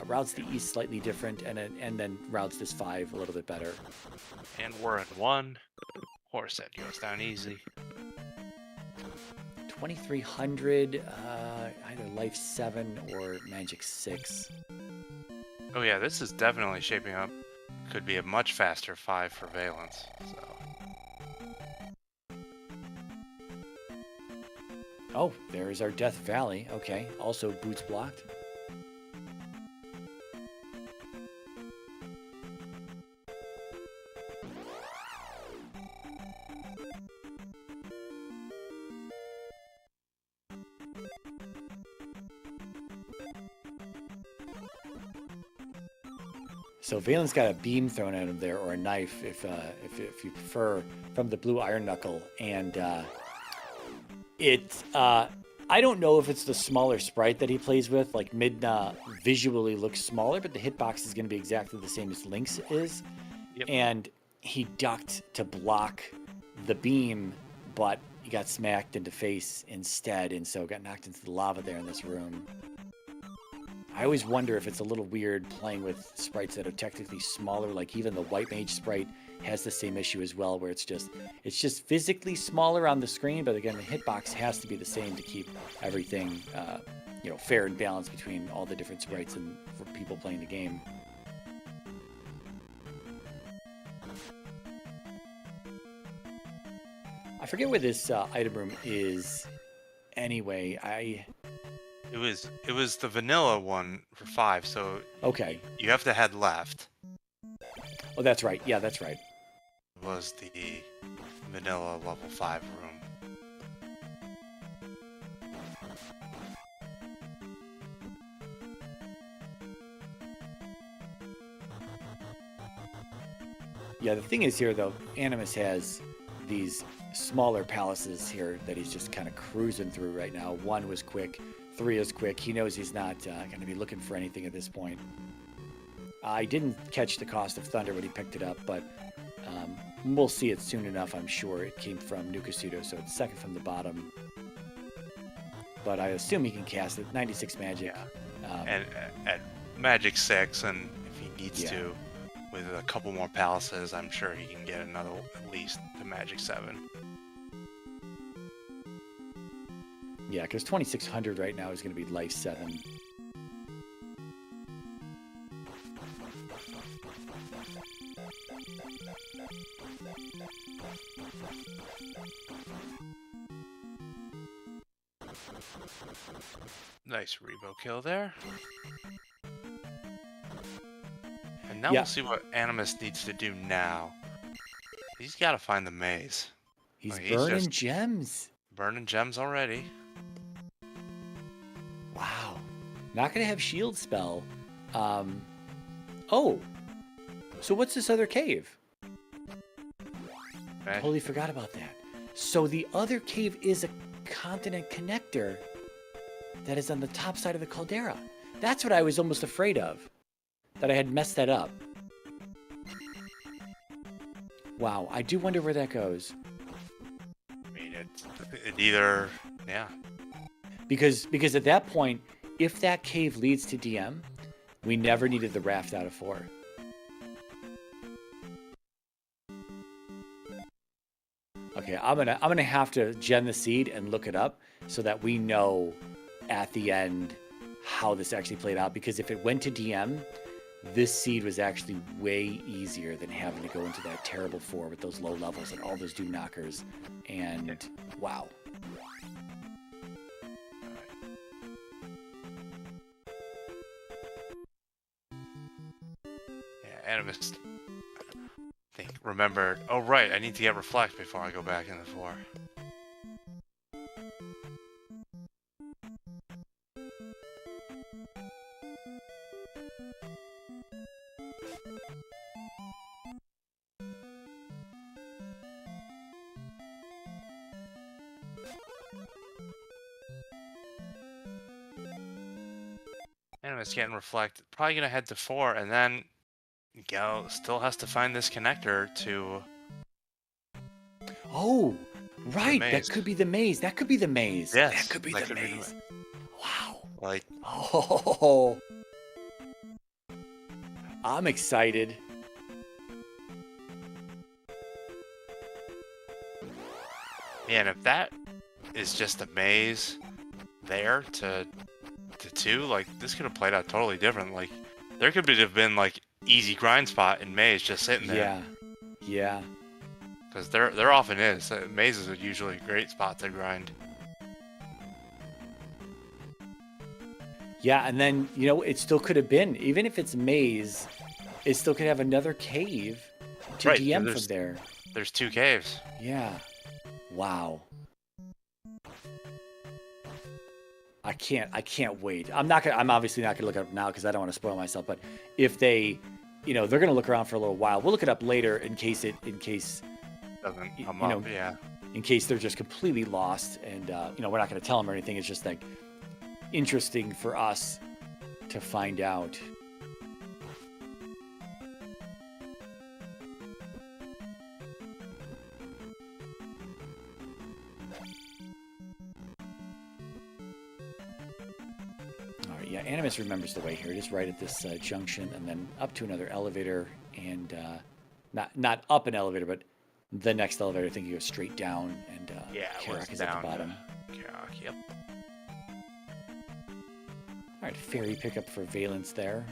routes the east slightly different and then routes this 5 a little bit better.
And we're at 1. Horse head goes down easy.
2300, either Life 7 or Magic 6.
Oh yeah, this is definitely shaping up. Could be a much faster 5 for Valence. So.
Oh, there's our Death Valley. Okay, also boots blocked. So Valen's got a beam thrown at him there, or a knife, if you prefer, from the blue iron knuckle, and I don't know if it's the smaller sprite that he plays with. Like Midna visually looks smaller, but the hitbox is going to be exactly the same as Link's is.
Yep.
And he ducked to block the beam, but he got smacked into face instead, and so got knocked into the lava there in this room. I always wonder if it's a little weird playing with sprites that are technically smaller. Like even the White Mage sprite has the same issue as well, where it's just physically smaller on the screen, but again, the hitbox has to be the same to keep everything, fair and balanced between all the different sprites and for people playing the game. I forget where this item room is. Anyway,
It was the vanilla one for 5, so
okay.
You have to head left.
Oh, that's right. Yeah, that's right.
It was the vanilla level 5 room.
Yeah, the thing is here, though, Animus has these smaller palaces here that he's just kind of cruising through right now. 1 was quick. 3 is quick. He knows he's not going to be looking for anything at this point. I didn't catch the Cost of Thunder when he picked it up, but we'll see it soon enough, I'm sure. It came from Nukasudo, so it's second from the bottom. But I assume he can cast it. 96 magic.
And at Magic 6, and if he needs to, with a couple more palaces, I'm sure he can get another at least to Magic 7.
Yeah, because 2600 right now is going to be Life 7.
Nice Rebo kill there. And now
Yeah.
we'll see what Animus needs to do now. He's got to find the maze.
He's
Like,
burning
just
gems.
burning gems already.
Wow. Not going to have shield spell. Oh. So what's this other cave?
Okay.
Totally forgot about that. So the other cave is a continent connector that is on the top side of the caldera. That's what I was almost afraid of. That I had messed that up. Wow, I do wonder where that goes.
I mean, it either, yeah.
Because at that point, if that cave leads to DM, we never needed the raft out of 4. Okay, I'm gonna have to gen the seed and look it up so that we know at the end how this actually played out. Because if it went to DM, this seed was actually way easier than having to go into that terrible 4 with those low levels and all those doom knockers. And wow.
Yeah, Animus, remembered, oh right, I need to get Reflect before I go back in the 4. Animus getting reflect. Probably gonna head to 4, and then still has to find this connector to
Oh,
the
right. That
maze.
could be the maze. That could be the maze.
Yes,
That could be
that
the
could be the
maze.
maze.
Wow.
Like,
Oh, I'm excited.
yeah, and if that is just a maze there to 2, like, this could have played out totally different. Like, there could have been like easy grind spot in maze just sitting there.
Yeah. Yeah.
Because there often is. Mazes are usually a great spot to grind.
Yeah, and then, you know, it still could have been, even if it's maze, it still could have another cave to
Right,
DM
there's-
from there.
There's 2 caves.
Yeah. Wow. I can't wait. I'm obviously not gonna look it up now because I don't want to spoil myself, but if they, you know, they're gonna look around for a little while. We'll look it up later in case
Doesn't come
you know,
up, yeah.
in case they're just completely lost, and you know, we're not gonna tell them or anything. It's just like interesting for us to find out. All right, yeah, Animus remembers the way here. It is right at this junction, and then up to another elevator, and not up an elevator, but the next elevator. I think you go straight down, and
Yeah, it was
Karak is at the
down
bottom.
Karak, yep.
All right, ferry pickup for Valence there.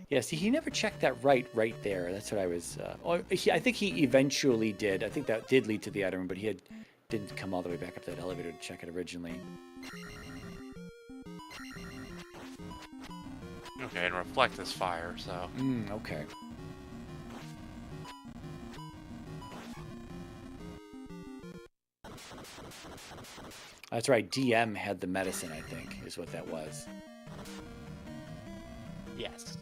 Yeah, see, he never checked that right there. That's what I was... I think he eventually did. I think that did lead to the item, but didn't come all the way back up that elevator to check it originally.
Okay, and reflect this fire, so...
Okay. That's right, DM had the medicine, I think, is what that was.
Yes.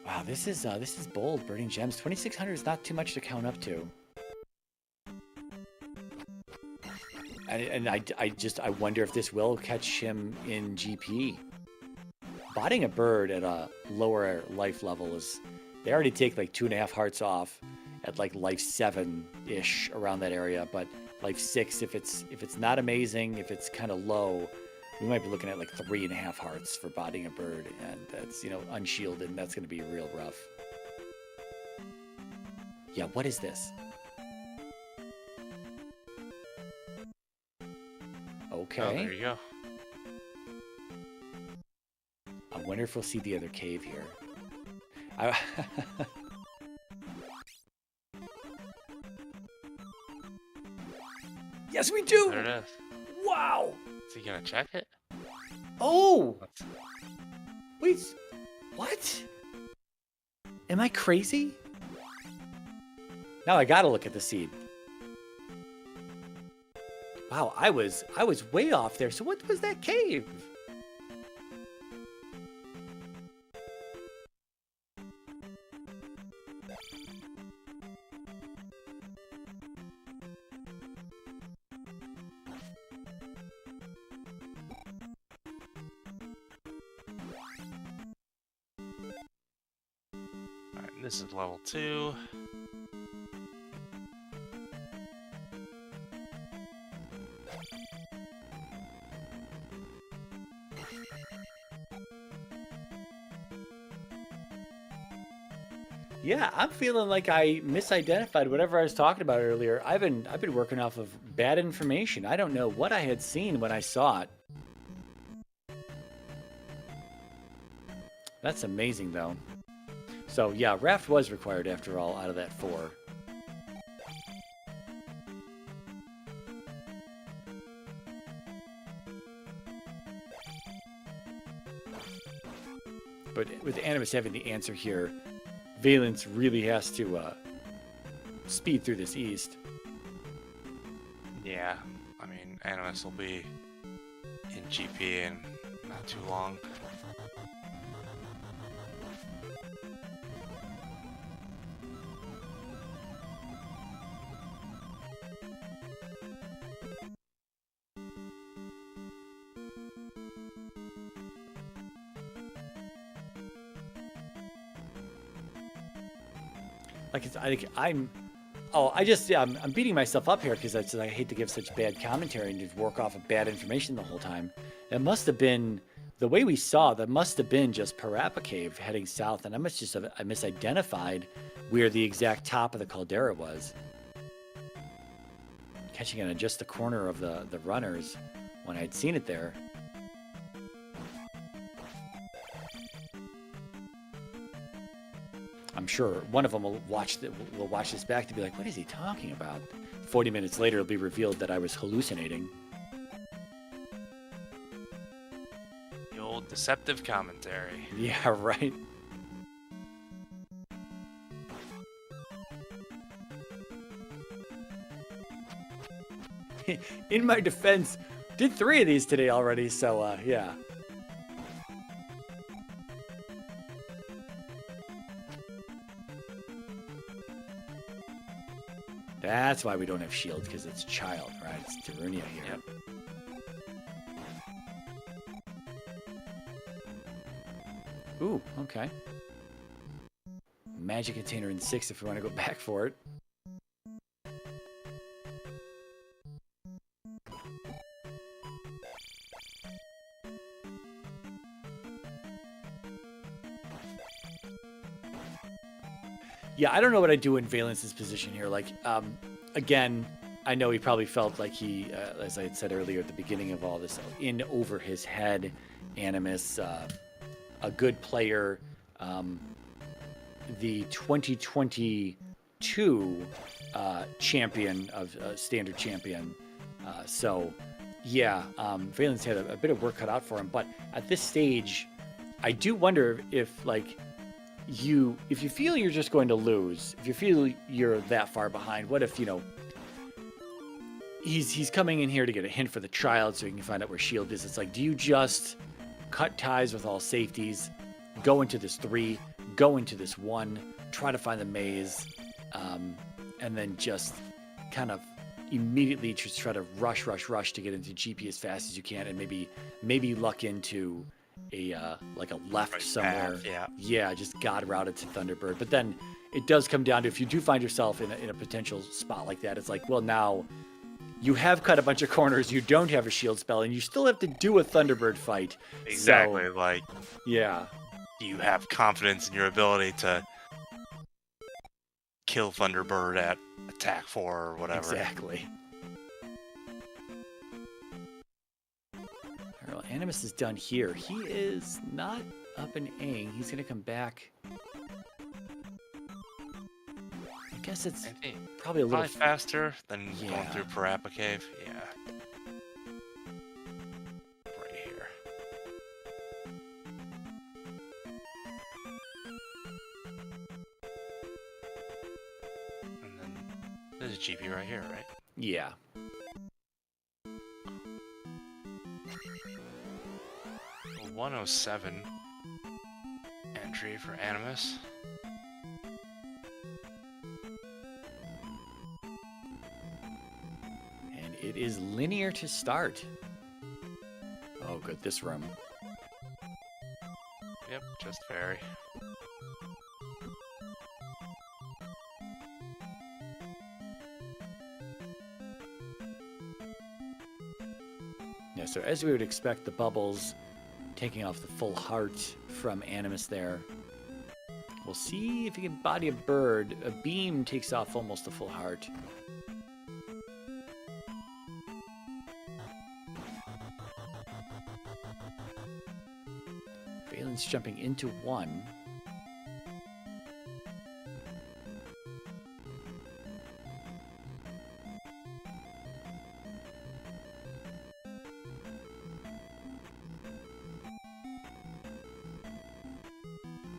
Wow, this is bold. Burning gems, 2,600 is not too much to count up to. And I wonder if this will catch him in GP. Botting a bird at a lower life level is, they already take like 2.5 hearts off at like life 7-ish around that area, but life 6, if it's not amazing, if it's kind of low, we might be looking at like 3.5 hearts for botting a bird, and that's, you know, unshielded, and that's going to be real rough. Yeah, what is this? Okay.
Oh, there you go.
I wonder if we'll see the other cave here. Yes, we do!
There it is.
Wow!
Is he gonna check it?
Oh! Wait, what? Am I crazy? Now I gotta look at the seed. Wow, I was way off there. So what was that cave?
Alright, this is level 2.
Yeah, I'm feeling like I misidentified whatever I was talking about earlier. I've been working off of bad information. I don't know what I had seen when I saw it. That's amazing, though. So yeah, raft was required after all out of that 4. But with Animus having the answer here, Valence really has to speed through this east.
Yeah, I mean, Animus will be in GP in not too long.
I'm. Oh, I'm beating myself up here because I hate to give such bad commentary and just work off of bad information the whole time. It must have been the way we saw. That must have been just Parappa Cave heading south, and I misidentified where the exact top of the caldera was. Catching it on just the corner of the runners when I'd seen it there. I'm sure one of them will watch this back to be like, what is he talking about? 40 minutes later, it'll be revealed that I was hallucinating.
The old deceptive commentary.
Yeah, right. In my defense, did 3 of these today already, so yeah. That's why we don't have shield, because it's child, right? It's Darunia here.
Yep.
Ooh, okay. Magic container in 6 if we want to go back for it. Yeah, I don't know what I'd do in Valence's position here. Like, again, I know he probably felt like he, as I had said earlier at the beginning of all this, in over his head, Animus, a good player, the 2022 champion of standard champion. So, yeah, Valence had a bit of work cut out for him. But at this stage, I do wonder if, like, if you feel you're just going to lose, if you feel you're that far behind, what if, he's coming in here to get a hint for the child so he can find out where shield is. It's like, do you just cut ties with all safeties, go into this 3, go into this 1, try to find the maze, and then just kind of immediately just try to rush to get into GP as fast as you can, and maybe luck into a like a left right somewhere
path,
yeah, just God routed to Thunderbird. But then it does come down to, if you do find yourself in a potential spot like that, it's like, well, now you have cut a bunch of corners, you don't have a shield spell, and you still have to do a Thunderbird fight.
Exactly.
So,
like,
yeah,
you have confidence in your ability to kill Thunderbird at attack 4 or whatever.
Exactly. Well, Animus is done here. He is not up and Aang. He's going to come back. I guess it's probably a little
faster than going through Parappa Cave. Yeah. Right here. And then there's a GP right here, right?
Yeah.
A 107 entry for Animus.
And it is linear to start. Oh, good. This room.
Yep, just fairy.
Yeah, so as we would expect, the bubbles taking off the full heart from Animus there. We'll see if he can body a bird. A beam takes off almost the full heart. Valence jumping into 1.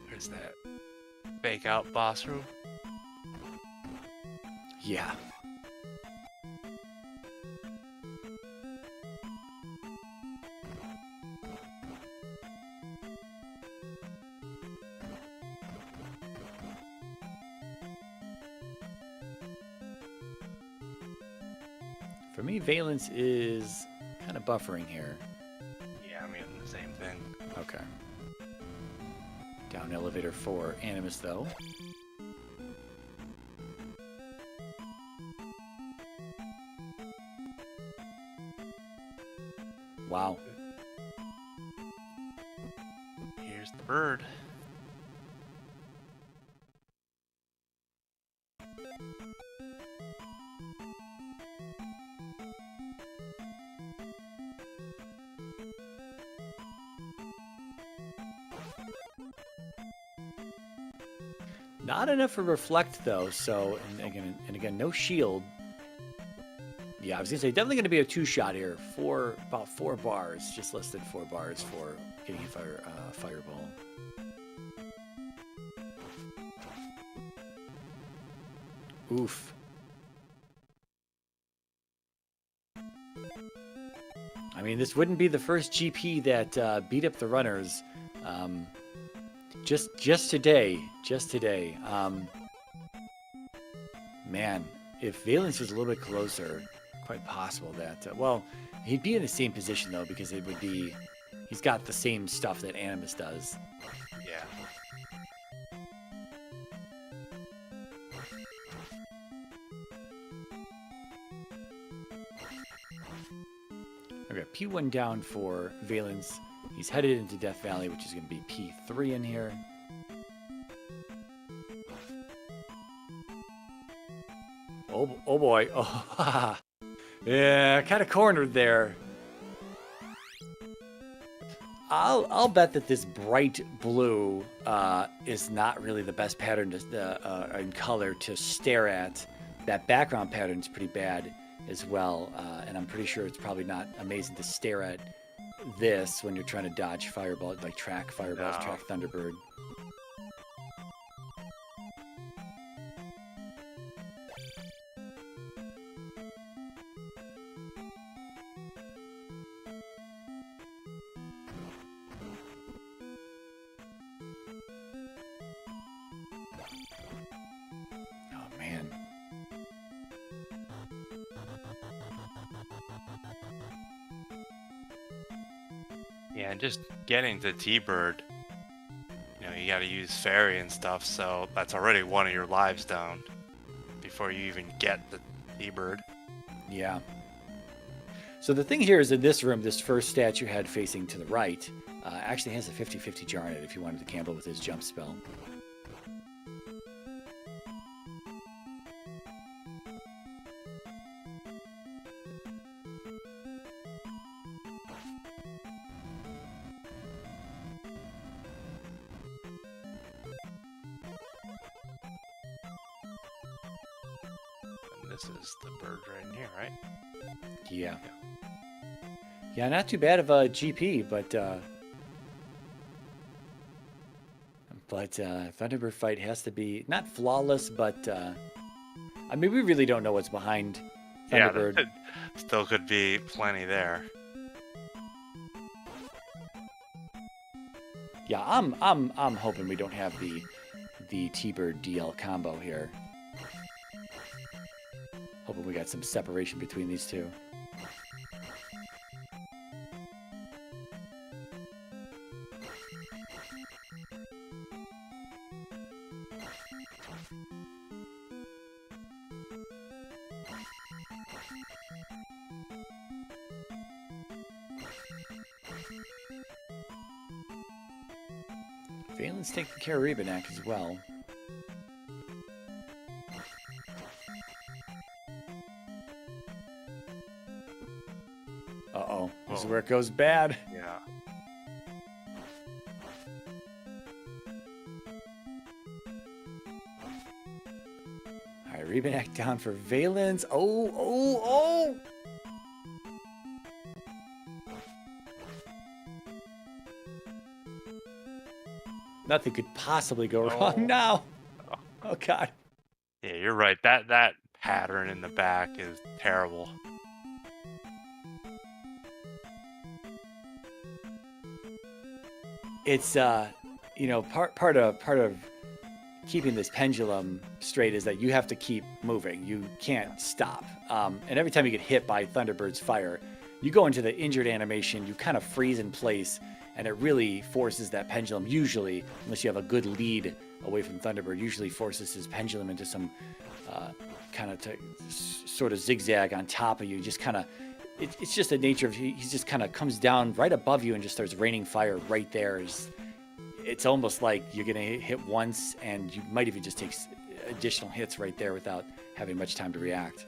There's that fake out boss room.
Yeah. For me, Valence is kind of buffering here.
Yeah, I mean, the same thing.
Okay. Down elevator for Animus, though. wow.
Here's the bird.
Not enough for reflect though. So and again, no shield. Yeah, I was gonna say definitely gonna be a 2-shot here. About 4 bars, just listed 4 bars for getting a fireball. Oof. I mean, this wouldn't be the first GP that beat up the runners. Just today. Man, if Valence was a little bit closer, quite possible that well, he'd be in the same position though because it would be he's got the same stuff that Animus does.
Yeah.
Okay, P1 down for Valence. He's headed into Death Valley, which is going to be P3 in here. Oh boy. Oh, yeah, kind of cornered there. I'll bet that this bright blue is not really the best pattern to, in color to stare at. That background pattern is pretty bad as well, and I'm pretty sure it's probably not amazing to stare at this when you're trying to dodge fireball, like track fireballs,
No.
track Thunderbird. Oh man.
Yeah, and just getting to T-Bird, you know, you got to use fairy and stuff, so that's already one of your lives down before you even get the T-Bird.
Yeah. So the thing here is in this room, this first statue head facing to the right actually has a 50-50 jar in it if you wanted to cancel with his jump spell.
And this is the bird right in here, right?
Yeah. Yeah, not too bad of a GP, but Thunderbird fight has to be not flawless, but I mean we really don't know what's behind Thunderbird.
Yeah, still could be plenty there.
Yeah, I'm hoping we don't have the T-Bird DL combo here. Hoping we got some separation between these two. Valence taking care of Rebenak as well. Uh-oh. This is where it goes bad.
Yeah.
All right, Rebenak down for Valence. Oh! Nothing could possibly go wrong now. Oh, God.
Yeah, you're right. That pattern in the back is terrible.
It's you know, part of keeping this pendulum straight is that you have to keep moving. You can't stop. And every time you get hit by Thunderbird's fire, you go into the injured animation, you kind of freeze in place, and it really forces that pendulum, usually, unless you have a good lead away from Thunderbird, usually forces his pendulum into some kind of sort of zigzag on top of you, just kind of it's just the nature of he just kind of comes down right above you and just starts raining fire right there. It's almost like you're gonna hit once, and you might even just take additional hits right there without having much time to react.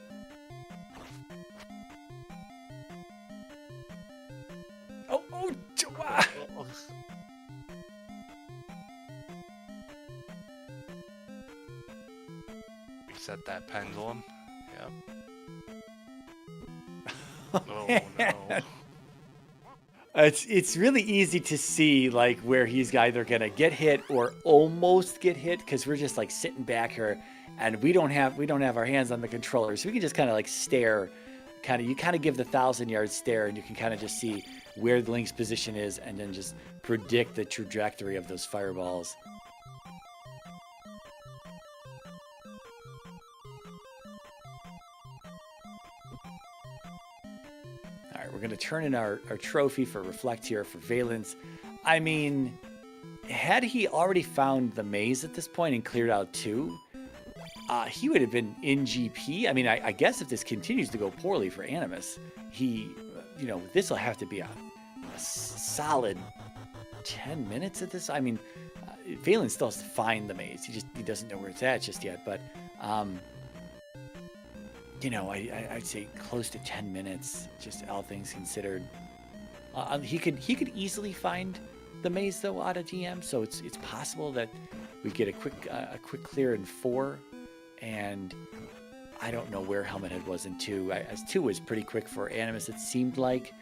Oh, ah.
Reset that pendulum. Yep. Oh no.
It's really easy to see like where he's either gonna get hit or almost get hit, because we're just like sitting back here and we don't have our hands on the controller, so we can just kind of like stare. You kind of give the 1,000-yard stare, and you can kind of just see where the Link's position is, and then just predict the trajectory of those fireballs. All right, we're going to turn in our trophy for Reflect here for Valence. I mean, had he already found the maze at this point and cleared out 2, he would have been in GP. I mean, I guess if this continues to go poorly for Animus, this will have to be a solid 10 minutes at this. I mean, Valence still has to find the maze. He doesn't know where it's at just yet. But, I'd say close to 10 minutes, just all things considered. He could easily find the maze though out of DM, so it's possible that we get a quick clear in 4. And I don't know where Helmet Head was in 2. As 2 was pretty quick for Animus, it seemed like.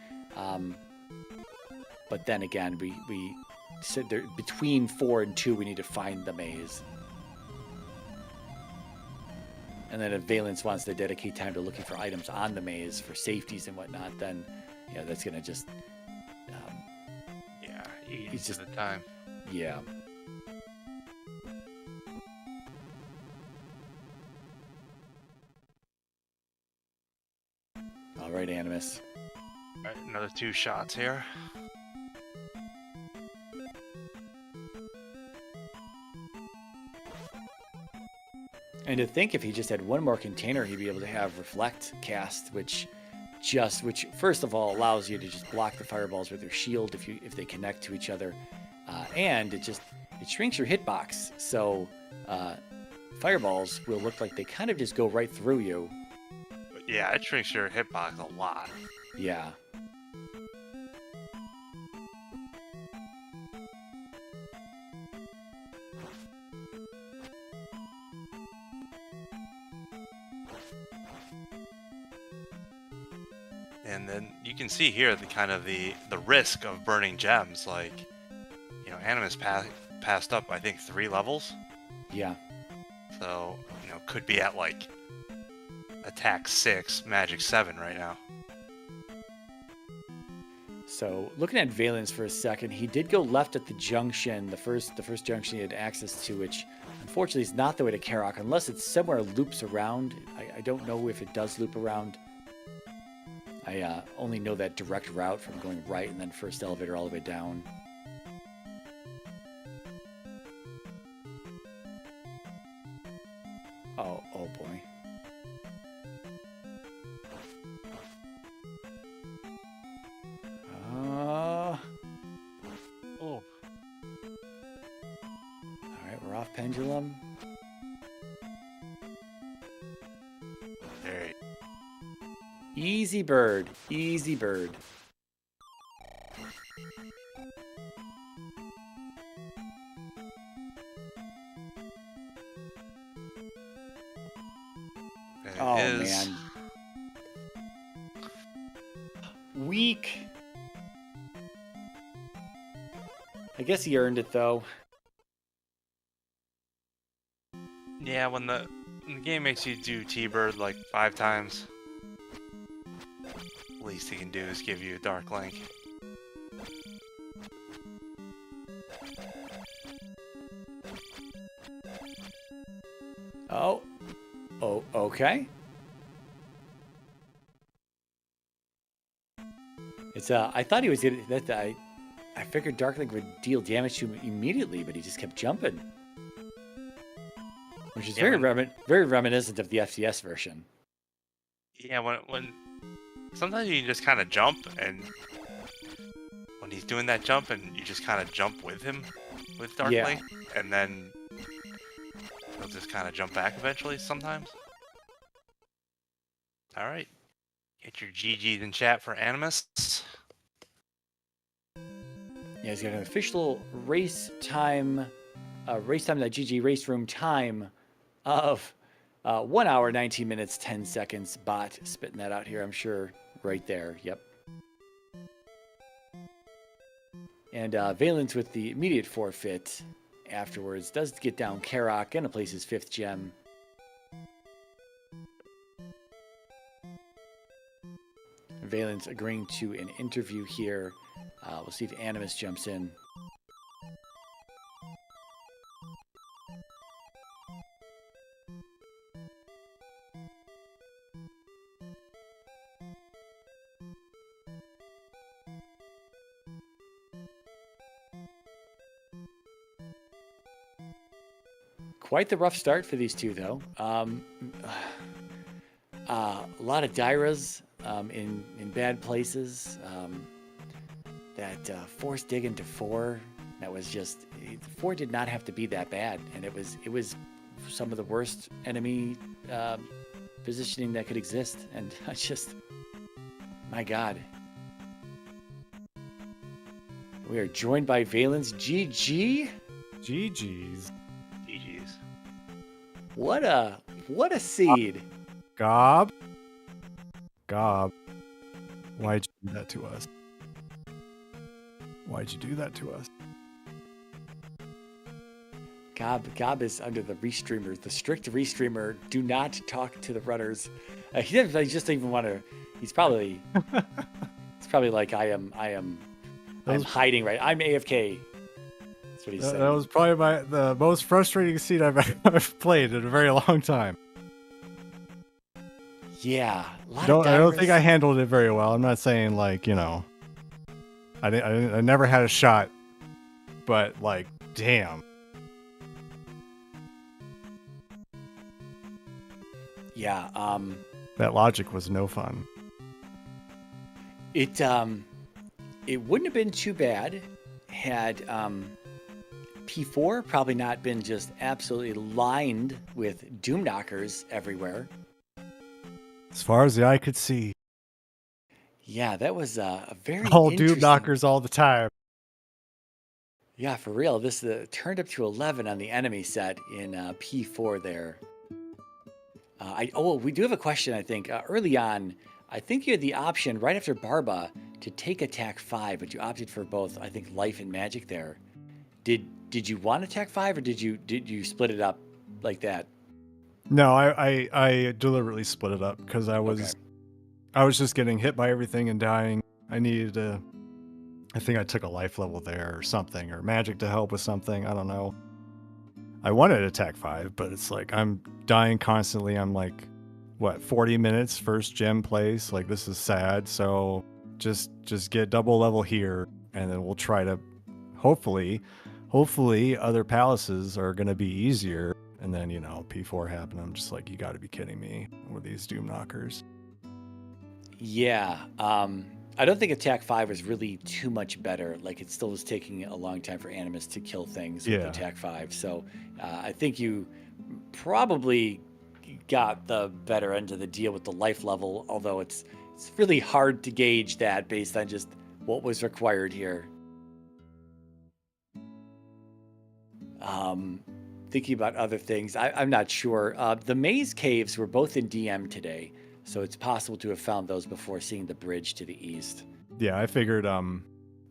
But then again, we said there, between 4 and 2, we need to find the maze. And then if Valence wants to dedicate time to looking for items on the maze for safeties and whatnot, then that's gonna just
he's just the time.
Yeah. All right, Animus.
All right, another 2 shots here.
And to think if he just had one more container, he'd be able to have Reflect cast, which first of all allows you to just block the fireballs with your shield if they connect to each other, and it shrinks your hitbox. So fireballs will look like they kind of just go right through you.
Yeah, it shrinks your hitbox a lot.
Yeah.
And then you can see here the risk of burning gems. Like, Animus passed up, I think, 3 levels.
Yeah.
So, could be at like attack 6, magic 7 right now.
So looking at Valence for a second, he did go left at the junction, the first junction he had access to, which unfortunately is not the way to Karok, unless it somewhere loops around. I don't know if it does loop around. I only know that direct route from going right and then first elevator all the way down. Oh boy. Alright, we're off pendulum.
There.
Easy bird. Easy bird. Oh, man. Weak. I guess he earned it, though.
Yeah, when the game makes you do T-Bird like 5 times, least he can do is give you a Dark Link.
Oh, okay. It's I thought he was gonna I figured Dark Link would deal damage to him immediately, but he just kept jumping, which is very reminiscent of the FCS version.
Yeah, when Sometimes you can just kind of jump, and when he's doing that jump, and you just kind of jump with him, with Darklink, and then he'll just kind of jump back eventually sometimes. All right. Get your GGs in chat for Animus.
Yeah, he's got an official race time.gg race room time of 1 hour, 19 minutes, 10 seconds. Bot spitting that out here, I'm sure, right there. Yep. And Valence with the immediate forfeit afterwards does get down Karok, gonna place his 5th gem. Valence agreeing to an interview here. We'll see if Animus jumps in. Quite the rough start for these two, though. A lot of Dairas in bad places. That force dig into 4, that was just 4 did not have to be that bad, and it was some of the worst enemy positioning that could exist, and just, my God. We are joined by Valence. GG.
GG's.
GGs.
What a seed.
Gob. Why'd you do that to us? Why'd you do that to us?
Gob is under the restreamers, the strict restreamer. Do not talk to the runners. He just doesn't even want to. He's probably. It's probably like I am I'm hiding right. I'm AFK. That's what he's saying.
That was probably the most frustrating scene I've played in a very long time.
Yeah,
I don't think I handled it very well. I'm not saying like, you know, I never had a shot, but like, damn.
Yeah.
That logic was no fun.
It wouldn't have been too bad had P4 probably not been just absolutely lined with doom knockers everywhere.
As far as the eye could see.
Yeah, that was a very
all doom knockers all the time.
Yeah, for real. This turned up to 11 on the enemy set in P4 there. We do have a question, I think. Early on, I think you had the option right after Barba to take attack 5, but you opted for both, I think, life and magic there. Did you want attack 5, or did you split it up like that?
No, I deliberately split it up because I was just getting hit by everything and dying. I think I took a life level there or something, or magic to help with something. I don't know. I wanted attack 5, but it's like I'm dying constantly. I'm like, 40 minutes first gem place. Like, this is sad. So just get double level here, and then we'll try to hopefully other palaces are going to be easier. And then, you know, P4 happened. I'm just like, you got to be kidding me with these doom knockers.
Yeah. I don't think attack 5 was really too much better. Like, it still was taking a long time for Animus to kill things with attack 5. So I think you probably got the better end of the deal with the life level, although it's really hard to gauge that based on just what was required here. Thinking about other things, I'm not sure. The maze caves were both in DM today, so it's possible to have found those before seeing the bridge to the east.
Yeah, I figured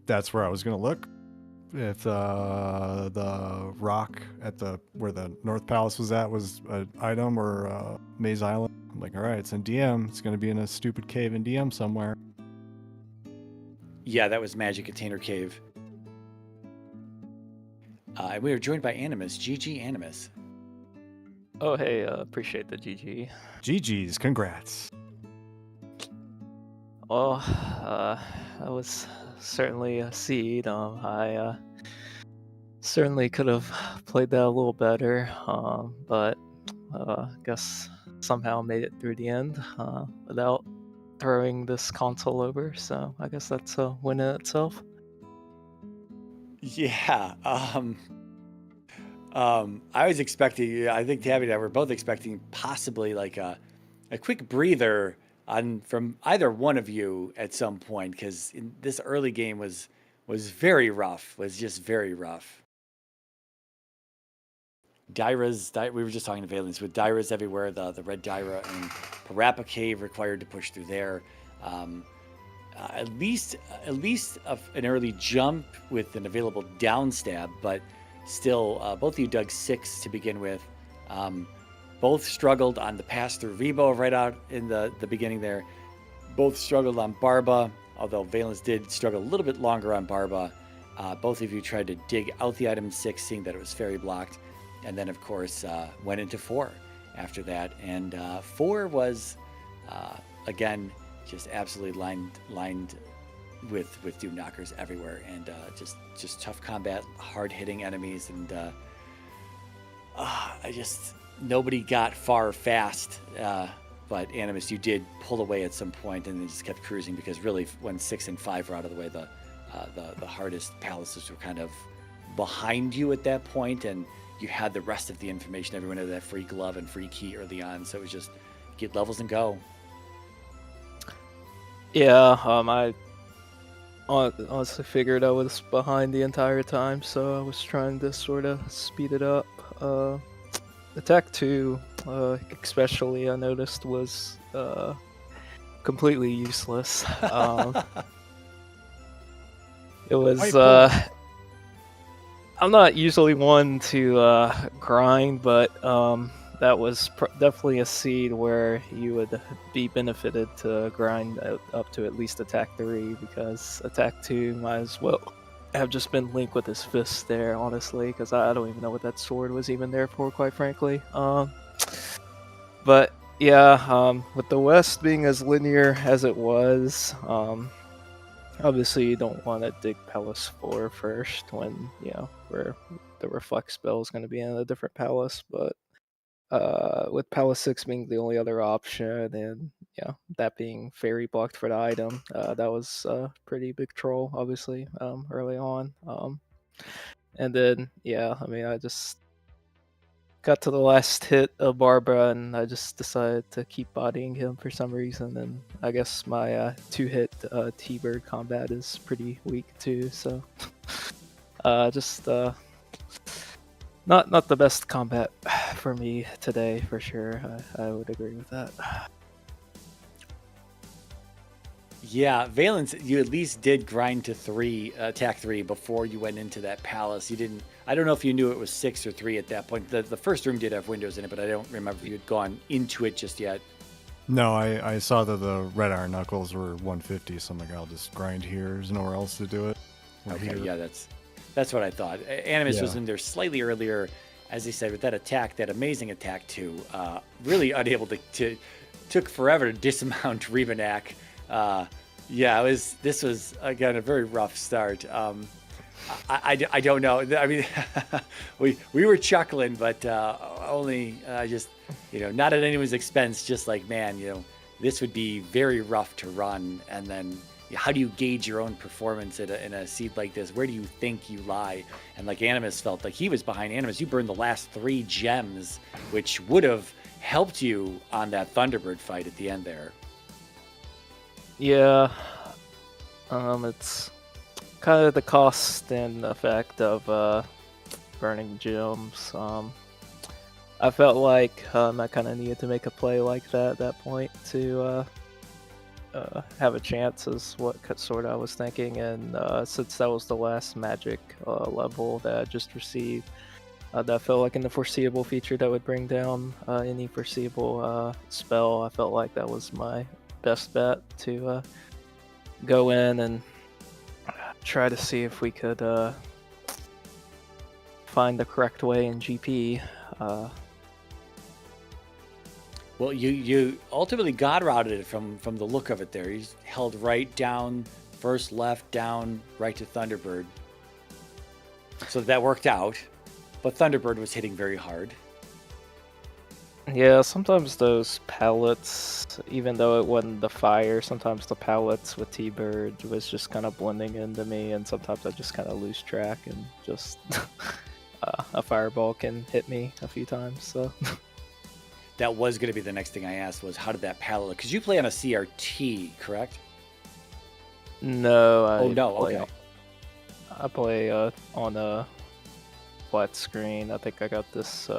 that's where I was going to look. If the rock at where the North Palace was at was an item or Maze Island, I'm like, all right, it's in DM. It's going to be in a stupid cave in DM somewhere.
Yeah, that was Magic Container Cave. And we are joined by Animus. GG Animus.
Oh, hey, appreciate the GG.
GG's, congrats.
Well, that was certainly a seed. I certainly could have played that a little better, but I guess somehow made it through the end without throwing this console over, so I guess that's a win in itself.
Yeah. I was expecting. I think Tabby and I were both expecting possibly like a quick breather from either one of you at some point, because this early game was very rough. Was just very rough. We were just talking to Valence with Dyras everywhere. The red Dyra and Parappa Cave required to push through there. At least an early jump with an available down stab, but still, both of you dug 6 to begin with. Both struggled on the pass through Rebo right out in the beginning there. Both struggled on Barba, although Valence did struggle a little bit longer on Barba. Both of you tried to dig out the item 6, seeing that it was fairy blocked. And then, of course, went into 4 after that. And 4 was, again, just absolutely lined with Doom Knockers everywhere. And just tough combat, hard-hitting enemies. And nobody got far fast. But Animus, you did pull away at some point and then just kept cruising, because really when 6 and 5 were out of the way, the hardest palaces were kind of behind you at that point, and you had the rest of the information. Everyone had that free glove and free key early on, so it was just get levels and go.
Yeah, I honestly figured I was behind the entire time, so I was trying to sort of speed it up. Attack 2, especially, I noticed was completely useless. It was. I'm not usually one to grind, but that was definitely a seed where you would be benefited to grind up to at least attack 3, because attack 2 might as well have just been Link with his fist there, honestly, because I don't even know what that sword was even there for, quite frankly. But yeah, with the West being as linear as it was, obviously you don't want to dig Palace 4 first when, where the reflect spell is going to be in a different palace, but with Palace 6 being the only other option, and that being fairy blocked for the item, that was a pretty big troll, obviously, early on. And then, I just got to the last hit of Barbara, and I just decided to keep bodying him for some reason, and I guess my 2-hit T-Bird combat is pretty weak too, so not the best combat for me today, for sure. I would agree with that.
Yeah, Valence, you at least did grind to attack 3 before you went into that palace. You didn't. I don't know if you knew it was 6 or 3 at that point. The first room did have windows in it, but I don't remember if you had gone into it just yet.
No, I saw that the red iron knuckles were 150, so I'm like, I'll just grind here. There's nowhere else to do it.
Okay, yeah, that's what I thought. Animus was in there slightly earlier, as he said, with that attack, that amazing attack 2. Really unable to took forever to dismount Rebanak. This was again a very rough start. I don't know. I mean, we were chuckling, but only just not at anyone's expense. Just like, man, this would be very rough to run. And then how do you gauge your own performance in a seed like this? Where do you think you lie? And like Animus felt like he was behind Animus. You burned the last 3 gems, which would have helped you on that Thunderbird fight at the end there.
Yeah, it's kind of the cost and effect of burning gems. I felt like I kind of needed to make a play like that at that point to have a chance, is what sort of I was thinking. And since that was the last magic level that I just received, that felt like in the foreseeable feature that would bring down any foreseeable spell, I felt like that was my best bet to go in and try to see if we could find the correct way in GP.
Well, you ultimately god routed it from the look of it there. You held right down, first left, down, right to Thunderbird. So that worked out. But Thunderbird was hitting very hard.
Yeah, sometimes those pallets, even though it wasn't the fire, sometimes the pallets with T-Bird was just kind of blending into me, and sometimes I just kind of lose track and just a fireball can hit me a few times. So
That was going to be the next thing I asked was how did that pallet look? Because you play on a CRT, correct?
no,
Oh no, okay.
I play on a flat screen. I think I got this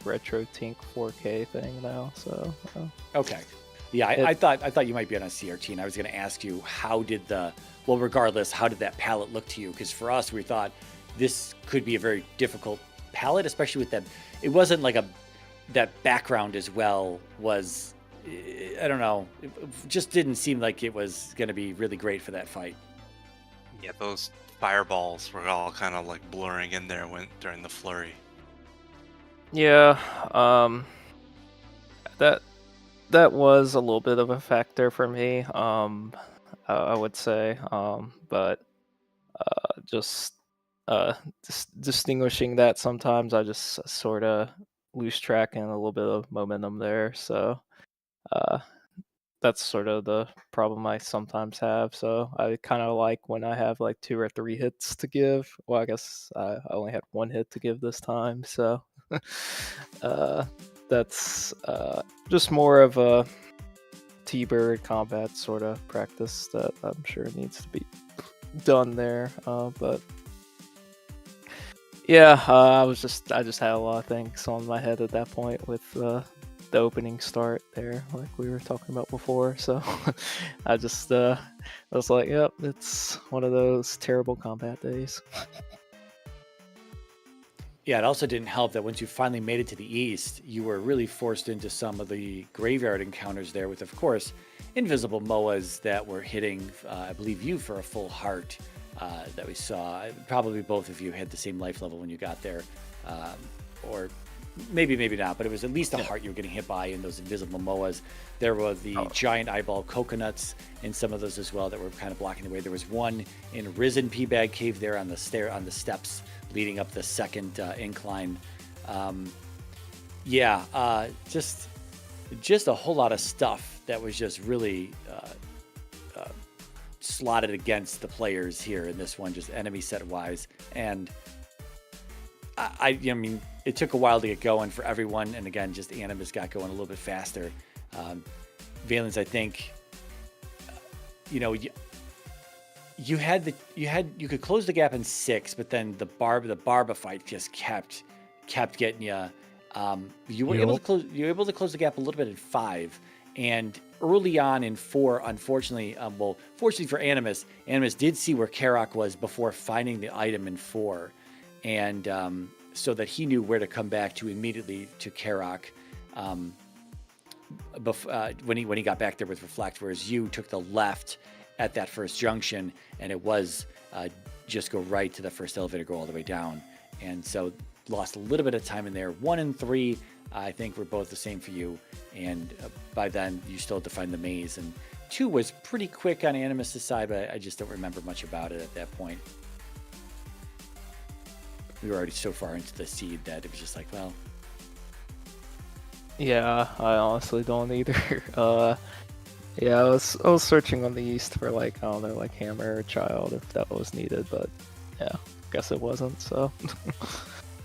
Retro Tink 4K thing now. So
Okay. Yeah, I thought you might be on a CRT, and I was going to ask you regardless, how did that palette look to you? Because for us, we thought this could be a very difficult palette, especially with that. It wasn't like that background as well was. I don't know. It just didn't seem like it was going to be really great for that fight.
Yeah, those fireballs were all kind of like blurring in there during the flurry.
yeah, that was a little bit of a factor for me. I would say, but just distinguishing that sometimes I just sort of lose track and a little bit of momentum there. So uh, that's sort of the problem I sometimes have. So I kind of like when I have like 2 or 3 hits to give. Well, I guess I only had 1 hit to give this time. So that's just more of a T-Bird combat sort of practice that I'm sure needs to be done there. But yeah, I just had a lot of things on my head at that point with the opening start there, like we were talking about before. So I was like, yep, it's one of those terrible combat days.
Yeah, it also didn't help that once you finally made it to the east, you were really forced into some of the graveyard encounters there with, of course, invisible Moas that were hitting, I believe, you for a full heart that we saw. Probably both of you had the same life level when you got there, or maybe not, but it was at least a heart you were getting hit by in those invisible Moas. There were the giant eyeball coconuts in some of those as well that were kind of blocking the way. There was one in Risen P-Bag Cave there on the steps leading up the second incline. Just a whole lot of stuff that was just really slotted against the players here in this one, just enemy set wise. And I mean, it took a while to get going for everyone. And again, just Animus got going a little bit faster. Valence, I think, you could close the gap in 6, but then the Barba fight just kept getting you. You were able to close the gap a little bit in 5, and early on in 4, unfortunately, fortunately for Animus did see where Karak was before finding the item in 4, and so that he knew where to come back to immediately to Karak. When he got back there with Reflect, whereas you took the left at that first junction, and it was just go right to the first elevator, go all the way down, and so lost a little bit of time in there. 1 and 3, I think, were both the same for you, and by then you still had to find the maze, and 2 was pretty quick on Animus' side, but I just don't remember much about it at that point. We were already so far into the seed that it was just like, well.
Yeah, I honestly don't either. Yeah, I was searching on the east for like, I don't know, like Hammer or Child if that was needed, but yeah, guess it wasn't. So,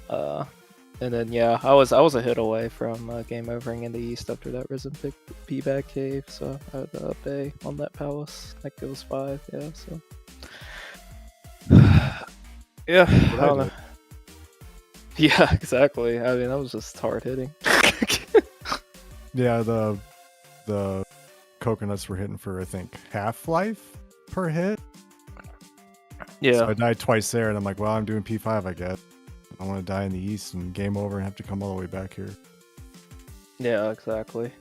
and then yeah, I was a hit away from game overing in the east after that Risen P-Bag Cave, so I had a bay on that palace. I think it was 5, yeah. So, yeah, I don't know. Yeah, exactly. I mean, that was just hard hitting.
Yeah, the coconuts were hitting for, I think, half-life per hit.
Yeah.
So I died twice there, and I'm like, well, I'm doing P5, I guess. I want to die in the east and game over and have to come all the way back here.
Yeah, exactly.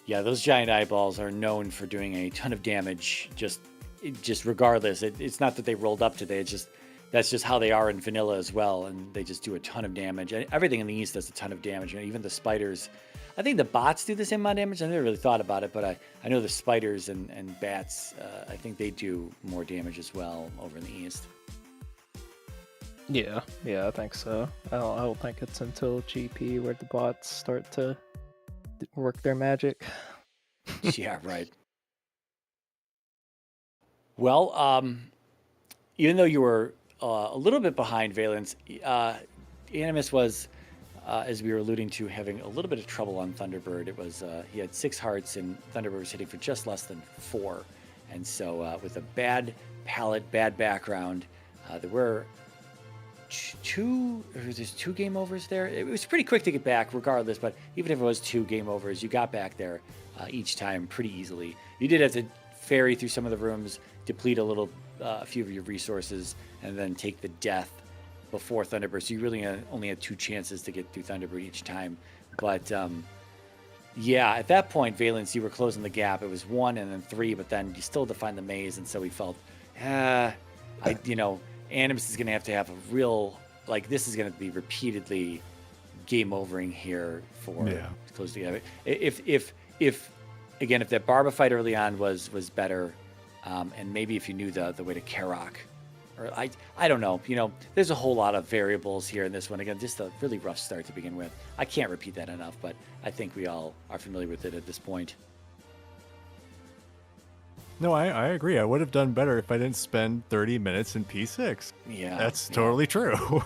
Yeah, those giant eyeballs are known for doing a ton of damage. Just regardless, it's not that they rolled up today. That's just how they are in vanilla as well, and they just do a ton of damage. And everything in the east does a ton of damage. Even the spiders. I think the bots do the same amount of damage. I never really thought about it, but I know the spiders and bats, I think they do more damage as well over in the east.
Yeah, I think so. I don't think it's until GP where the bots start to work their magic.
Yeah, right. Well, even though you were a little bit behind Valence, Animus was, as we were alluding to, having a little bit of trouble on Thunderbird. It was he had 6 hearts, and Thunderbird was hitting for just less than 4. And so, with a bad palette, bad background, there were there's 2 game overs there. It was pretty quick to get back, regardless. But even if it was 2 game overs, you got back there each time pretty easily. You did have to ferry through some of the rooms, deplete a few of your resources, and then take the death before Thunderbird. So you really only had 2 chances to get through Thunderbird each time. But yeah, at that point, Valence, you were closing the gap. It was 1 and then 3, but then you still had to find the maze, and so we felt, Animus is going to have a real, this is going to be repeatedly game overing here for close together. If again, if that Barba fight early on was better, and maybe if you knew the way to Karok, or I don't know. There's a whole lot of variables here in this one. Again, just a really rough start to begin with. I can't repeat that enough, but I think we all are familiar with it at this point.
No, I agree. I would have done better if I didn't spend 30 minutes in P6.
Yeah,
that's totally true.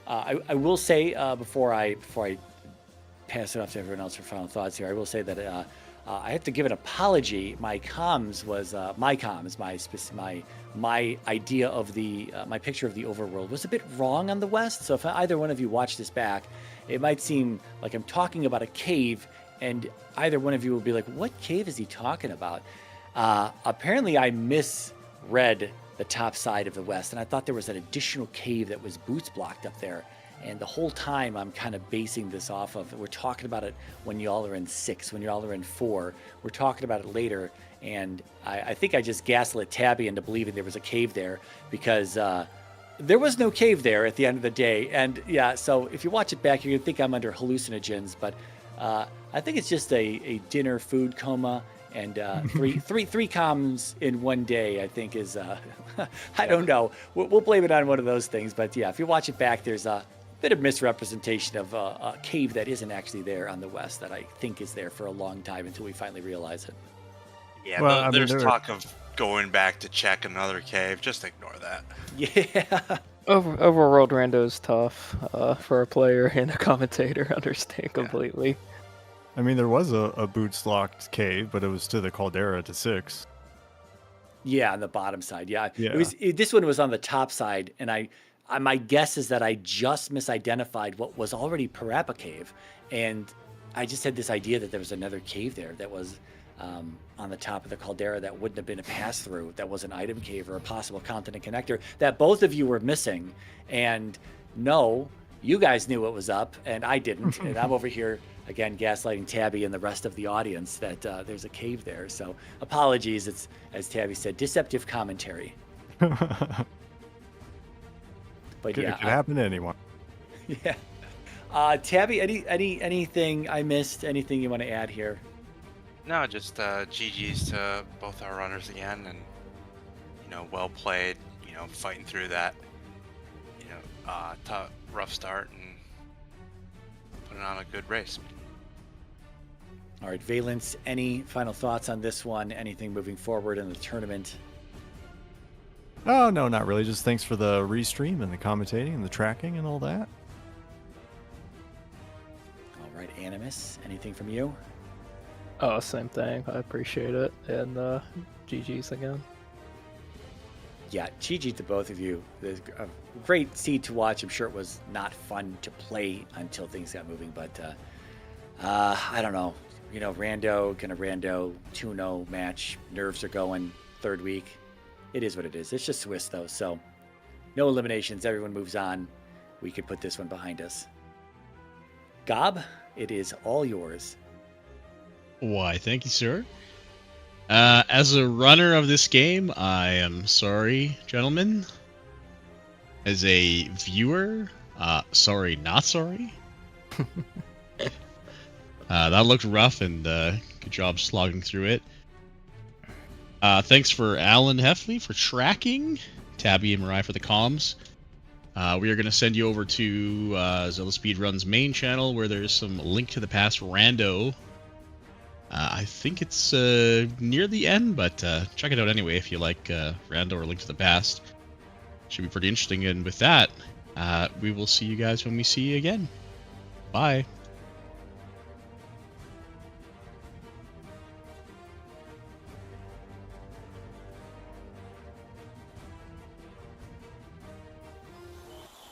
I will say before I pass it off to everyone else for final thoughts here, I will say that I have to give an apology. My comms, my idea of my picture of the overworld was a bit wrong on the west. So if either one of you watch this back, it might seem like I'm talking about a cave, and either one of you will be like, "What cave is he talking about?" Apparently, I misread the top side of the west, and I thought there was an additional cave that was boots blocked up there. And the whole time I'm kind of basing this off of, we're talking about it when y'all are in 6, when y'all are in 4. We're talking about it later, and I think I just gaslit Tabby into believing there was a cave there, because there was no cave there at the end of the day. And yeah, so if you watch it back, you're going to think I'm under hallucinogens, but I think it's just a dinner food coma, and three comms in one day, I think is, I don't know. We'll blame it on one of those things. But yeah, if you watch it back, there's a bit of misrepresentation of a cave that isn't actually there on the west that I think is there for a long time until we finally realize it.
Yeah, well, there's talk of going back to check another cave. Just ignore that.
Yeah.
Overworld rando is tough for a player and a commentator. Understand completely.
I mean, there was a boots locked cave, but it was to the caldera to 6.
Yeah, on the bottom side. Yeah. This one was on the top side, and my guess is that I just misidentified what was already Parappa Cave, and I just had this idea that there was another cave there that was on the top of the caldera that wouldn't have been a pass-through, that was an item cave or a possible continent connector that both of you were missing. And no, you guys knew what was up, and I didn't. And I'm over here, again, gaslighting Tabby and the rest of the audience that there's a cave there. So apologies. It's, as Tabby said, deceptive commentary. But
it could happen to anyone.
Yeah. Tabby, anything I missed? Anything you want to add here?
No, just GG's to both our runners again, and well played. Fighting through that, tough, rough start and putting on a good race.
All right, Valence, any final thoughts on this one? Anything moving forward in the tournament?
Oh, no, not really. Just thanks for the restream and the commentating and the tracking and all that.
All right, Animus, anything from you?
Oh, same thing. I appreciate it. And GG's again.
Yeah, GG to both of you. There's a great seed to watch. I'm sure it was not fun to play until things got moving, but I don't know. Rando, 2-0 match. Nerves are going, 3rd week. It is what it is. It's just Swiss, though, so no eliminations. Everyone moves on. We can put this one behind us. Gob, it is all yours.
Why, thank you, sir. As a runner of this game, I am sorry, gentlemen. As a viewer, sorry, not sorry. That looked rough, and good job slogging through it. Thanks for Alan Heffley for tracking, Tabby and Mariah for the comms. We are going to send you over to ZeldaSpeedRuns main channel where there's some Link to the Past rando. I think it's near the end, but check it out anyway if you like rando or Link to the Past. Should be pretty interesting. And with that, we will see you guys when we see you again. Bye.